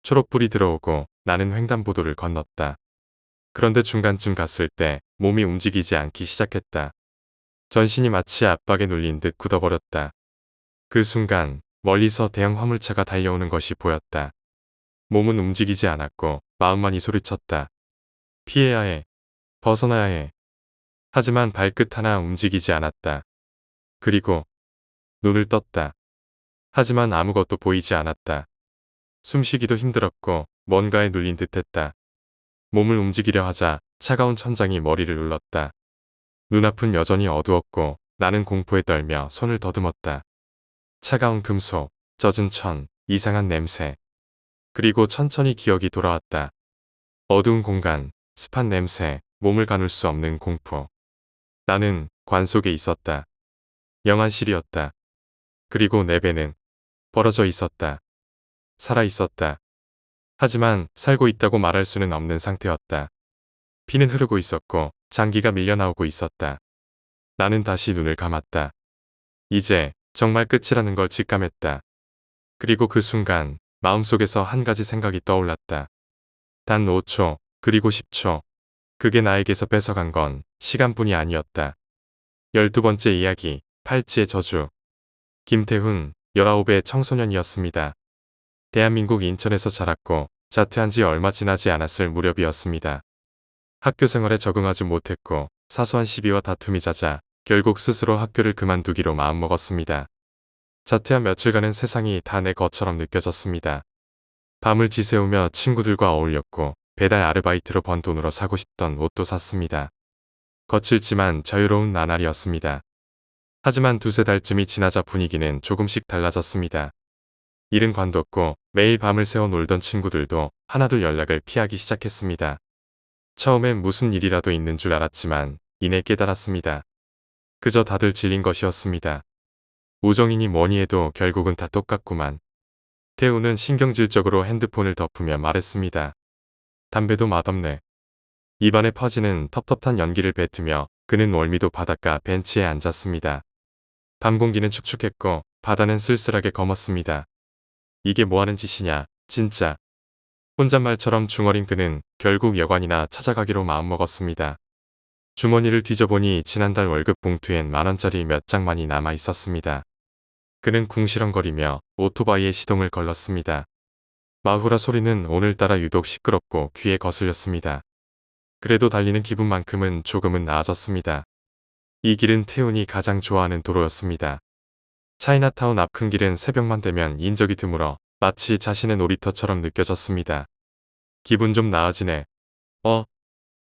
초록불이 들어오고 나는 횡단보도를 건넜다. 그런데 중간쯤 갔을 때 몸이 움직이지 않기 시작했다. 전신이 마치 압박에 눌린 듯 굳어버렸다. 그 순간 멀리서 대형 화물차가 달려오는 것이 보였다. 몸은 움직이지 않았고 마음만 이 소리쳤다. 피해야 해. 벗어나야 해. 하지만 발끝 하나 움직이지 않았다. 그리고 눈을 떴다. 하지만 아무것도 보이지 않았다. 숨쉬기도 힘들었고 뭔가에 눌린 듯했다. 몸을 움직이려 하자 차가운 천장이 머리를 눌렀다. 눈앞은 여전히 어두웠고 나는 공포에 떨며 손을 더듬었다. 차가운 금속, 젖은 천, 이상한 냄새. 그리고 천천히 기억이 돌아왔다. 어두운 공간, 습한 냄새, 몸을 가눌 수 없는 공포. 나는 관 속에 있었다. 영안실이었다. 그리고 내 배는 벌어져 있었다. 살아 있었다. 하지만 살고 있다고 말할 수는 없는 상태였다. 피는 흐르고 있었고 장기가 밀려나오고 있었다. 나는 다시 눈을 감았다. 이제 정말 끝이라는 걸 직감했다. 그리고 그 순간 마음속에서 한 가지 생각이 떠올랐다. 단 5초, 그리고 10초. 그게 나에게서 뺏어간 건 시간뿐이 아니었다. 12번째 이야기, 팔찌의 저주. 김태훈, 19의 청소년이었습니다. 대한민국 인천에서 자랐고 자퇴한 지 얼마 지나지 않았을 무렵이었습니다. 학교 생활에 적응하지 못했고 사소한 시비와 다툼이 잦아 결국 스스로 학교를 그만두기로 마음먹었습니다. 자퇴한 며칠간은 세상이 다 내 것처럼 느껴졌습니다. 밤을 지새우며 친구들과 어울렸고 배달 아르바이트로 번 돈으로 사고 싶던 옷도 샀습니다. 거칠지만 자유로운 나날이었습니다. 하지만 두세 달쯤이 지나자 분위기는 조금씩 달라졌습니다. 일은 관뒀고 매일 밤을 새워 놀던 친구들도 하나둘 연락을 피하기 시작했습니다. 처음엔 무슨 일이라도 있는 줄 알았지만 이내 깨달았습니다. 그저 다들 질린 것이었습니다. 우정이니 뭐니 해도 결국은 다 똑같구만. 태우는 신경질적으로 핸드폰을 덮으며 말했습니다. 담배도 맛없네. 입안에 퍼지는 텁텁한 연기를 뱉으며 그는 월미도 바닷가 벤치에 앉았습니다. 밤 공기는 축축했고 바다는 쓸쓸하게 검었습니다. 이게 뭐하는 짓이냐, 진짜. 혼잣말처럼 중얼인 그는 결국 여관이나 찾아가기로 마음먹었습니다. 주머니를 뒤져보니 지난달 월급 봉투엔 만원짜리 몇 장만이 남아 있었습니다. 그는 궁시렁거리며 오토바이에 시동을 걸었습니다. 마후라 소리는 오늘따라 유독 시끄럽고 귀에 거슬렸습니다. 그래도 달리는 기분만큼은 조금은 나아졌습니다. 이 길은 태훈이 가장 좋아하는 도로였습니다. 차이나타운 앞 큰 길은 새벽만 되면 인적이 드물어 마치 자신의 놀이터처럼 느껴졌습니다. 기분 좀 나아지네.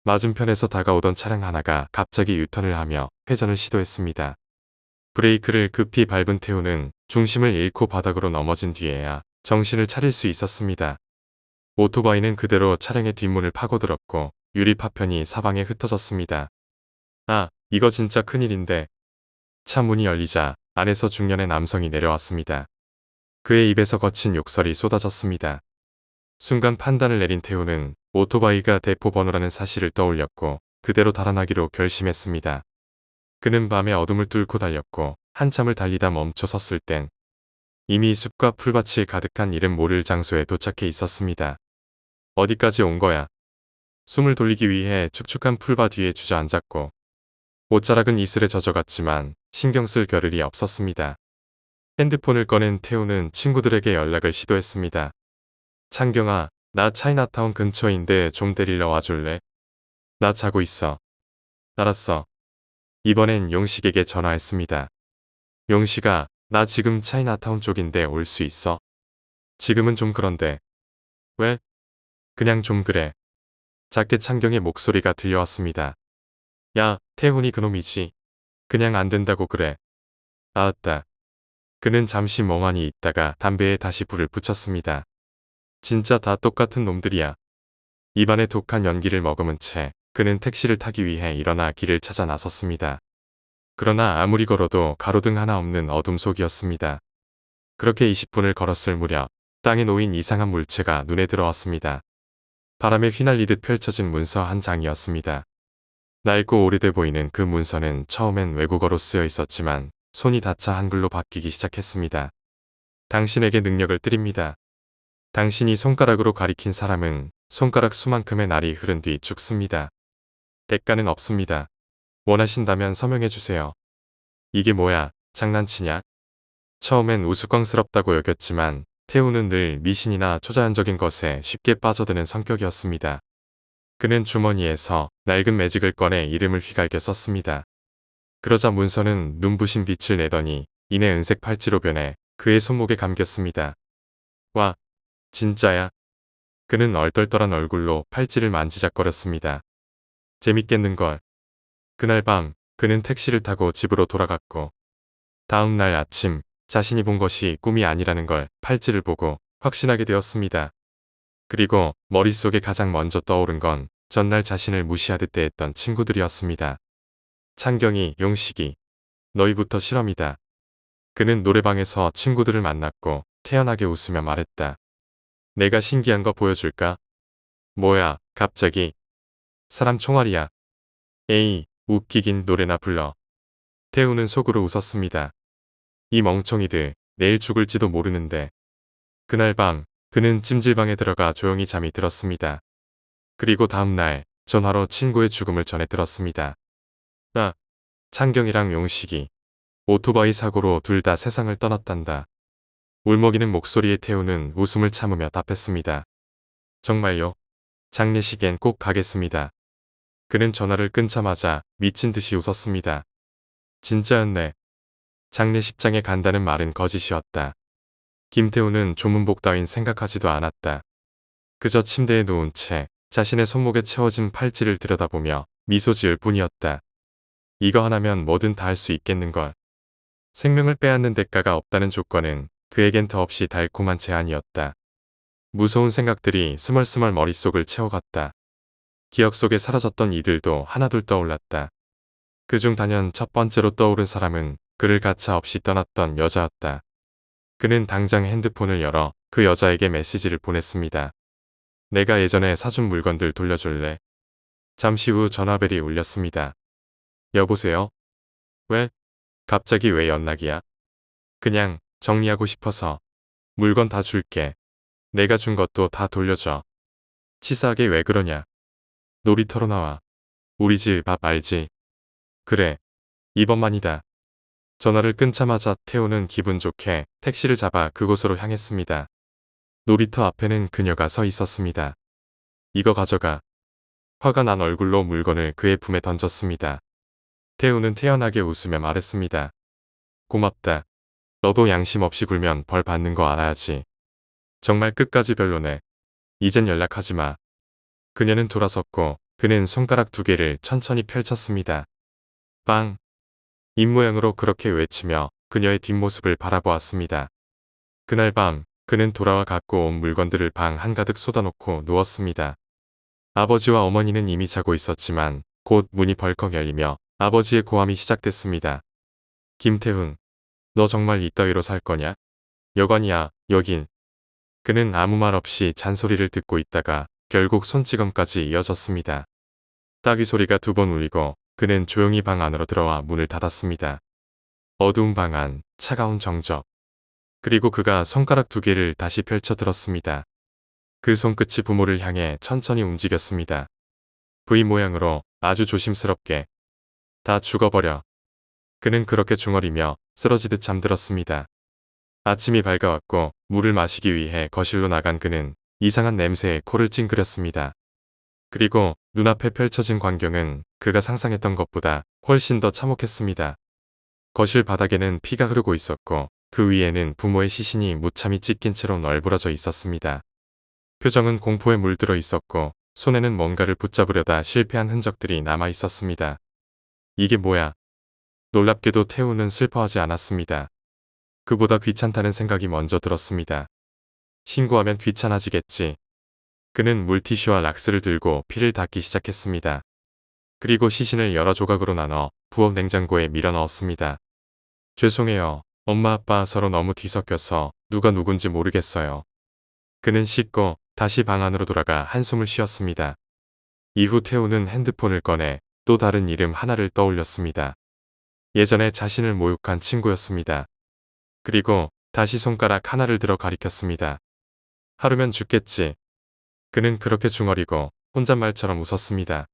맞은편에서 다가오던 차량 하나가 갑자기 유턴을 하며 회전을 시도했습니다. 브레이크를 급히 밟은 태우는 중심을 잃고 바닥으로 넘어진 뒤에야 정신을 차릴 수 있었습니다. 오토바이는 그대로 차량의 뒷문을 파고들었고 유리 파편이 사방에 흩어졌습니다. 아, 이거 진짜 큰일인데. 차 문이 열리자 안에서 중년의 남성이 내려왔습니다. 그의 입에서 거친 욕설이 쏟아졌습니다. 순간 판단을 내린 태우는 오토바이가 대포 번호라는 사실을 떠올렸고 그대로 달아나기로 결심했습니다. 그는 밤의 어둠을 뚫고 달렸고 한참을 달리다 멈춰 섰을 땐 이미 숲과 풀밭이 가득한 이름 모를 장소에 도착해 있었습니다. 어디까지 온 거야? 숨을 돌리기 위해 축축한 풀밭 위에 주저앉았고 옷자락은 이슬에 젖어갔지만 신경 쓸 겨를이 없었습니다. 핸드폰을 꺼낸 태우는 친구들에게 연락을 시도했습니다. 창경아, 나 차이나타운 근처인데 좀 데리러 와줄래? 나 자고 있어. 알았어. 이번엔 용식에게 전화했습니다. 용식아, 나 지금 차이나타운 쪽인데 올 수 있어? 지금은 좀 그런데. 왜? 그냥 좀 그래. 작게 창경의 목소리가 들려왔습니다. 야, 태훈이 그놈이지. 그냥 안 된다고 그래. 알았다. 그는 잠시 멍하니 있다가 담배에 다시 불을 붙였습니다. 진짜 다 똑같은 놈들이야. 입안에 독한 연기를 머금은 채 그는 택시를 타기 위해 일어나 길을 찾아 나섰습니다. 그러나 아무리 걸어도 가로등 하나 없는 어둠 속이었습니다. 그렇게 20분을 걸었을 무렵 땅에 놓인 이상한 물체가 눈에 들어왔습니다. 바람에 휘날리듯 펼쳐진 문서 한 장이었습니다. 낡고 오래돼 보이는 그 문서는 처음엔 외국어로 쓰여 있었지만 손이 닿자 한글로 바뀌기 시작했습니다. 당신에게 능력을 드립니다. 당신이 손가락으로 가리킨 사람은 손가락 수만큼의 날이 흐른 뒤 죽습니다. 대가는 없습니다. 원하신다면 서명해주세요. 이게 뭐야, 장난치냐? 처음엔 우스꽝스럽다고 여겼지만 태우는 늘 미신이나 초자연적인 것에 쉽게 빠져드는 성격이었습니다. 그는 주머니에서 낡은 매직을 꺼내 이름을 휘갈겨 썼습니다. 그러자 문서는 눈부신 빛을 내더니 이내 은색 팔찌로 변해 그의 손목에 감겼습니다. 와, 진짜야? 그는 얼떨떨한 얼굴로 팔찌를 만지작거렸습니다. 재밌겠는걸. 그날 밤 그는 택시를 타고 집으로 돌아갔고 다음 날 아침 자신이 본 것이 꿈이 아니라는 걸 팔찌를 보고 확신하게 되었습니다. 그리고 머릿속에 가장 먼저 떠오른 건 전날 자신을 무시하듯 대했던 친구들이었습니다. 창경이, 용식이, 너희부터 실험이다. 그는 노래방에서 친구들을 만났고 태연하게 웃으며 말했다. 내가 신기한 거 보여줄까? 뭐야, 갑자기. 사람 총알이야. 에이, 웃기긴 노래나 불러. 태우는 속으로 웃었습니다. 이 멍청이들, 내일 죽을지도 모르는데. 그날 밤, 그는 찜질방에 들어가 조용히 잠이 들었습니다. 그리고 다음날 전화로 친구의 죽음을 전해 들었습니다. 창경이랑 용식이 오토바이 사고로 둘 다 세상을 떠났단다. 울먹이는 목소리에 태우는 웃음을 참으며 답했습니다. 정말요? 장례식엔 꼭 가겠습니다. 그는 전화를 끊자마자 미친 듯이 웃었습니다. 진짜였네. 장례식장에 간다는 말은 거짓이었다. 김태우는 조문복 따윈 생각하지도 않았다. 그저 침대에 누운 채 자신의 손목에 채워진 팔찌를 들여다보며 미소 지을 뿐이었다. 이거 하나면 뭐든 다 할 수 있겠는걸. 생명을 빼앗는 대가가 없다는 조건은 그에겐 더없이 달콤한 제안이었다. 무서운 생각들이 스멀스멀 머릿속을 채워갔다. 기억 속에 사라졌던 이들도 하나둘 떠올랐다. 그중 단연 첫 번째로 떠오른 사람은 그를 가차없이 떠났던 여자였다. 그는 당장 핸드폰을 열어 그 여자에게 메시지를 보냈습니다. 내가 예전에 사준 물건들 돌려줄래? 잠시 후 전화벨이 울렸습니다. 여보세요? 왜? 갑자기 왜 연락이야? 그냥 정리하고 싶어서. 물건 다 줄게. 내가 준 것도 다 돌려줘. 치사하게 왜 그러냐? 놀이터로 나와. 우리 집 앞 알지? 그래. 이번만이다. 전화를 끊자마자 태우는 기분 좋게 택시를 잡아 그곳으로 향했습니다. 놀이터 앞에는 그녀가 서 있었습니다. 이거 가져가. 화가 난 얼굴로 물건을 그의 품에 던졌습니다. 태우는 태연하게 웃으며 말했습니다. 고맙다. 너도 양심 없이 굴면 벌 받는 거 알아야지. 정말 끝까지 별로네. 이젠 연락하지 마. 그녀는 돌아섰고 그는 손가락 두 개를 천천히 펼쳤습니다. 빵! 입모양으로 그렇게 외치며 그녀의 뒷모습을 바라보았습니다. 그날 밤 그는 돌아와 갖고 온 물건들을 방 한가득 쏟아놓고 누웠습니다. 아버지와 어머니는 이미 자고 있었지만 곧 문이 벌컥 열리며 아버지의 고함이 시작됐습니다. 김태훈, 너 정말 이따위로 살 거냐? 여관이야, 여긴. 그는 아무 말 없이 잔소리를 듣고 있다가 결국 손찌검까지 이어졌습니다. 따귀 소리가 두 번 울리고 그는 조용히 방 안으로 들어와 문을 닫았습니다. 어두운 방 안, 차가운 정적. 그리고 그가 손가락 두 개를 다시 펼쳐 들었습니다. 그 손끝이 부모를 향해 천천히 움직였습니다. V 모양으로 아주 조심스럽게. 다 죽어버려. 그는 그렇게 중얼이며 쓰러지듯 잠들었습니다. 아침이 밝아왔고 물을 마시기 위해 거실로 나간 그는 이상한 냄새에 코를 찡그렸습니다. 그리고 눈앞에 펼쳐진 광경은 그가 상상했던 것보다 훨씬 더 참혹했습니다. 거실 바닥에는 피가 흐르고 있었고 그 위에는 부모의 시신이 무참히 찢긴 채로 널브러져 있었습니다. 표정은 공포에 물들어 있었고 손에는 뭔가를 붙잡으려다 실패한 흔적들이 남아 있었습니다. 이게 뭐야? 놀랍게도 태우는 슬퍼하지 않았습니다. 그보다 귀찮다는 생각이 먼저 들었습니다. 신고하면 귀찮아지겠지. 그는 물티슈와 락스를 들고 피를 닦기 시작했습니다. 그리고 시신을 여러 조각으로 나눠 부엌 냉장고에 밀어 넣었습니다. 죄송해요. 엄마 아빠 서로 너무 뒤섞여서 누가 누군지 모르겠어요. 그는 씻고 다시 방 안으로 돌아가 한숨을 쉬었습니다. 이후 태우는 핸드폰을 꺼내 또 다른 이름 하나를 떠올렸습니다. 예전에 자신을 모욕한 친구였습니다. 그리고 다시 손가락 하나를 들어 가리켰습니다. 하루면 죽겠지. 그는 그렇게 중얼이고 혼잣말처럼 웃었습니다.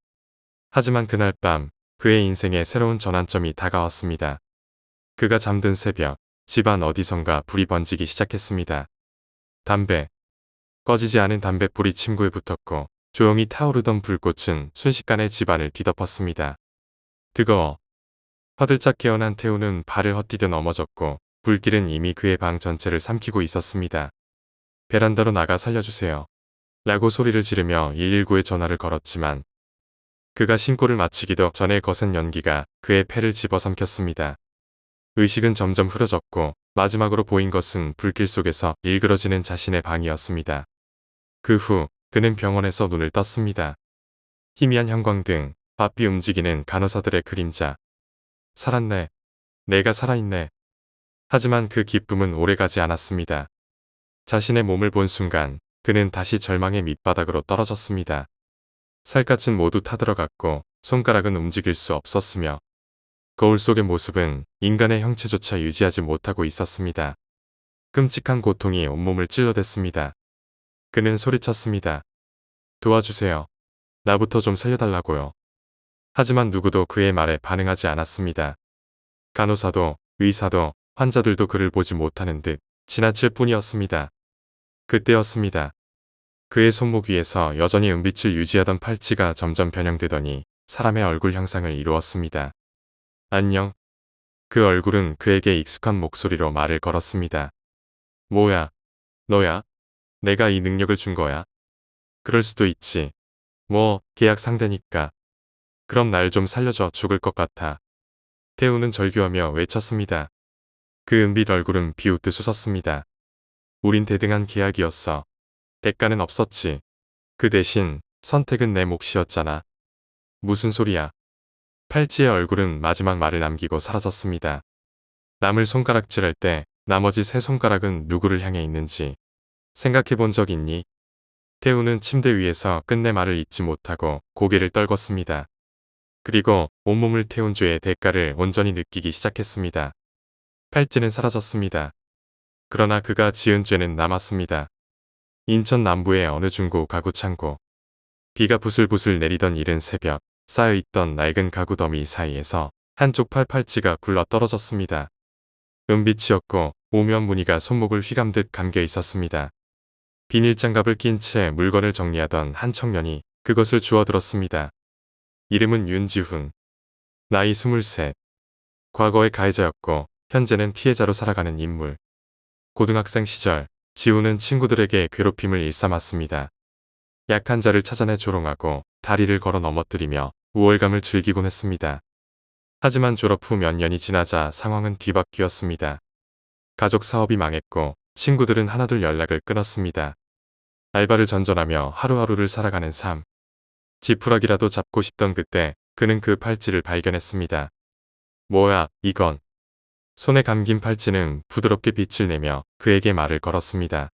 하지만 그날 밤 그의 인생에 새로운 전환점이 다가왔습니다. 그가 잠든 새벽, 집안 어디선가 불이 번지기 시작했습니다. 담배. 꺼지지 않은 담뱃불이 침구에 붙었고 조용히 타오르던 불꽃은 순식간에 집안을 뒤덮었습니다. 뜨거워. 화들짝 깨어난 태우는 발을 헛디뎌 넘어졌고 불길은 이미 그의 방 전체를 삼키고 있었습니다. 베란다로 나가 살려주세요. 라고 소리를 지르며 119에 전화를 걸었지만 그가 신고를 마치기도 전에 거센 연기가 그의 폐를 집어삼켰습니다. 의식은 점점 흐려졌고 마지막으로 보인 것은 불길 속에서 일그러지는 자신의 방이었습니다. 그 후 그는 병원에서 눈을 떴습니다. 희미한 형광등, 바삐 움직이는 간호사들의 그림자. 살았네. 내가 살아있네. 하지만 그 기쁨은 오래가지 않았습니다. 자신의 몸을 본 순간 그는 다시 절망의 밑바닥으로 떨어졌습니다. 살갗은 모두 타들어갔고 손가락은 움직일 수 없었으며 거울 속의 모습은 인간의 형체조차 유지하지 못하고 있었습니다. 끔찍한 고통이 온몸을 찔러댔습니다. 그는 소리쳤습니다. 도와주세요. 나부터 좀 살려달라고요. 하지만 누구도 그의 말에 반응하지 않았습니다. 간호사도 의사도 환자들도 그를 보지 못하는 듯 지나칠 뿐이었습니다. 그때였습니다. 그의 손목 위에서 여전히 은빛을 유지하던 팔찌가 점점 변형되더니 사람의 얼굴 형상을 이루었습니다. 안녕. 그 얼굴은 그에게 익숙한 목소리로 말을 걸었습니다. 뭐야, 너야? 내가 이 능력을 준 거야? 그럴 수도 있지. 뭐, 계약 상대니까. 그럼 날 좀 살려줘. 죽을 것 같아. 태우는 절규하며 외쳤습니다. 그 은빛 얼굴은 비웃듯 웃었습니다. 우린 대등한 계약이었어. 대가는 없었지. 그 대신 선택은 내 몫이었잖아. 무슨 소리야. 팔찌의 얼굴은 마지막 말을 남기고 사라졌습니다. 남을 손가락질할 때 나머지 세 손가락은 누구를 향해 있는지 생각해 본 적 있니? 태우는 침대 위에서 끝내 말을 잇지 못하고 고개를 떨궜습니다. 그리고 온몸을 태운 죄의 대가를 온전히 느끼기 시작했습니다. 팔찌는 사라졌습니다. 그러나 그가 지은 죄는 남았습니다. 인천 남부의 어느 중고 가구 창고. 비가 부슬부슬 내리던 이른 새벽, 쌓여있던 낡은 가구 더미 사이에서 한쪽 팔찌가 굴러 떨어졌습니다. 은빛이었고 오묘한 무늬가 손목을 휘감듯 감겨 있었습니다. 비닐장갑을 낀 채 물건을 정리하던 한 청년이 그것을 주워들었습니다. 이름은 윤지훈. 나이 23. 과거의 가해자였고 현재는 피해자로 살아가는 인물. 고등학생 시절 지훈은 친구들에게 괴롭힘을 일삼았습니다. 약한 자를 찾아내 조롱하고 다리를 걸어 넘어뜨리며 우월감을 즐기곤 했습니다. 하지만 졸업 후 몇 년이 지나자 상황은 뒤바뀌었습니다. 가족 사업이 망했고 친구들은 하나둘 연락을 끊었습니다. 알바를 전전하며 하루하루를 살아가는 삶. 지푸라기라도 잡고 싶던 그때 그는 그 팔찌를 발견했습니다. 뭐야, 이건. 손에 감긴 팔찌는 부드럽게 빛을 내며 그에게 말을 걸었습니다.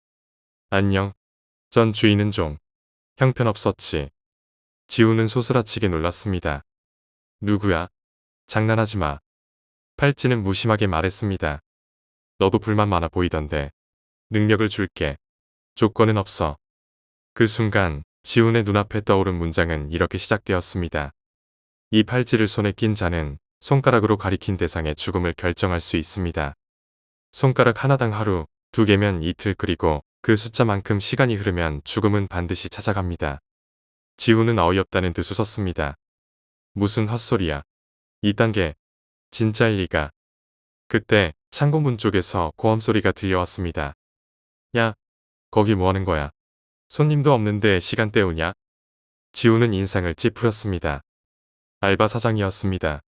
안녕. 전 주인은 좀 형편없었지. 지우는 소스라치게 놀랐습니다. 누구야? 장난하지 마. 팔찌는 무심하게 말했습니다. 너도 불만 많아 보이던데. 능력을 줄게. 조건은 없어. 그 순간 지훈의 눈앞에 떠오른 문장은 이렇게 시작되었습니다. 이 팔찌를 손에 낀 자는 손가락으로 가리킨 대상의 죽음을 결정할 수 있습니다. 손가락 하나당 하루, 2개면 이틀 그리고 그 숫자만큼 시간이 흐르면 죽음은 반드시 찾아갑니다. 지훈은 어이없다는 듯 웃었습니다. 무슨 헛소리야. 2단계. 진짜일 리가. 그때 창고문 쪽에서 고함 소리가 들려왔습니다. 야, 거기 뭐 하는 거야? 손님도 없는데 시간 때우냐? 지훈은 인상을 찌푸렸습니다. 알바 사장이었습니다.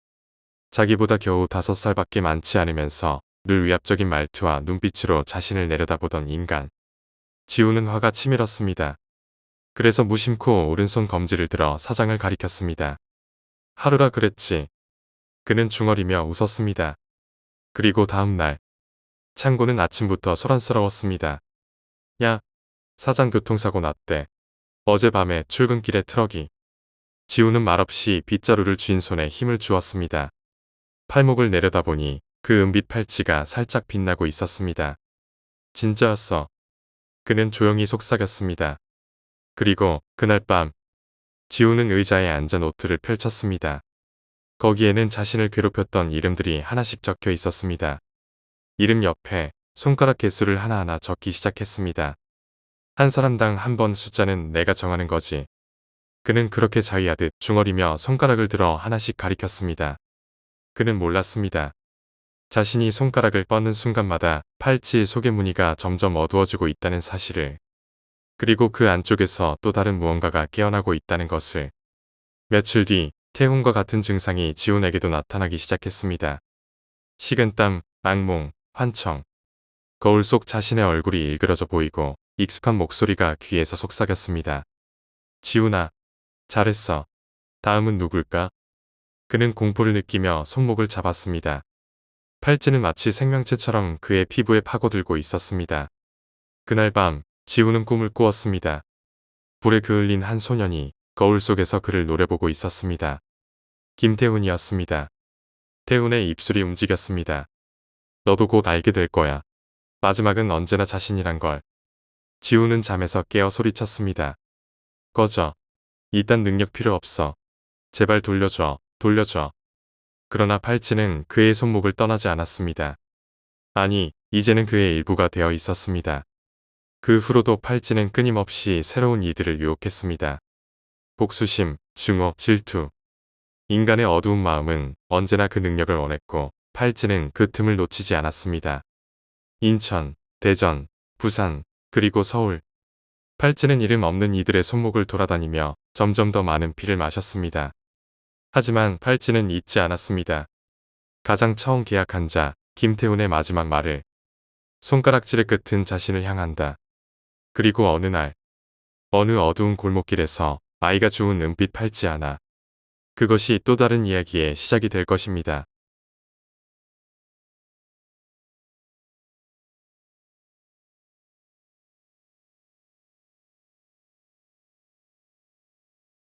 자기보다 겨우 5살밖에 많지 않으면서 늘 위압적인 말투와 눈빛으로 자신을 내려다보던 인간. 지훈은 화가 치밀었습니다. 그래서 무심코 오른손 검지를 들어 사장을 가리켰습니다. 하루라 그랬지. 그는 중얼이며 웃었습니다. 그리고 다음 날 창고는 아침부터 소란스러웠습니다. 야, 사장 교통사고 났대. 어젯밤에 출근길에 트럭이. 지우는 말없이 빗자루를 쥔 손에 힘을 주었습니다. 팔목을 내려다보니 그 은빛 팔찌가 살짝 빛나고 있었습니다. 진짜였어. 그는 조용히 속삭였습니다. 그리고 그날 밤 지우는 의자에 앉아 노트를 펼쳤습니다. 거기에는 자신을 괴롭혔던 이름들이 하나씩 적혀 있었습니다. 이름 옆에 손가락 개수를 하나하나 적기 시작했습니다. 한 사람당 한 번 숫자는 내가 정하는 거지. 그는 그렇게 자위하듯 중얼이며 손가락을 들어 하나씩 가리켰습니다. 그는 몰랐습니다. 자신이 손가락을 뻗는 순간마다 팔찌의 속의 무늬가 점점 어두워지고 있다는 사실을. 그리고 그 안쪽에서 또 다른 무언가가 깨어나고 있다는 것을. 며칠 뒤 태훈과 같은 증상이 지훈에게도 나타나기 시작했습니다. 식은땀, 악몽, 환청. 거울 속 자신의 얼굴이 일그러져 보이고 익숙한 목소리가 귀에서 속삭였습니다. 지훈아, 잘했어. 다음은 누굴까? 그는 공포를 느끼며 손목을 잡았습니다. 팔찌는 마치 생명체처럼 그의 피부에 파고들고 있었습니다. 그날 밤 지훈은 꿈을 꾸었습니다. 불에 그을린 한 소년이 거울 속에서 그를 노려보고 있었습니다. 김태훈이었습니다. 태훈의 입술이 움직였습니다. 너도 곧 알게 될 거야. 마지막은 언제나 자신이란 걸. 지훈은 잠에서 깨어 소리쳤습니다. 꺼져. 이딴 능력 필요 없어. 제발 돌려줘. 돌려줘. 그러나 팔찌는 그의 손목을 떠나지 않았습니다. 아니, 이제는 그의 일부가 되어 있었습니다. 그 후로도 팔찌는 끊임없이 새로운 이들을 유혹했습니다. 복수심, 증오, 질투. 인간의 어두운 마음은 언제나 그 능력을 원했고 팔찌는 그 틈을 놓치지 않았습니다. 인천, 대전, 부산, 그리고 서울. 팔찌는 이름 없는 이들의 손목을 돌아다니며 점점 더 많은 피를 마셨습니다. 하지만 팔찌는 잊지 않았습니다. 가장 처음 계약한 자, 김태훈의 마지막 말을. 손가락질의 끝은 자신을 향한다. 그리고 어느 날, 어느 어두운 골목길에서 아이가 주운 은빛 팔찌 하나. 그것이 또 다른 이야기의 시작이 될 것입니다.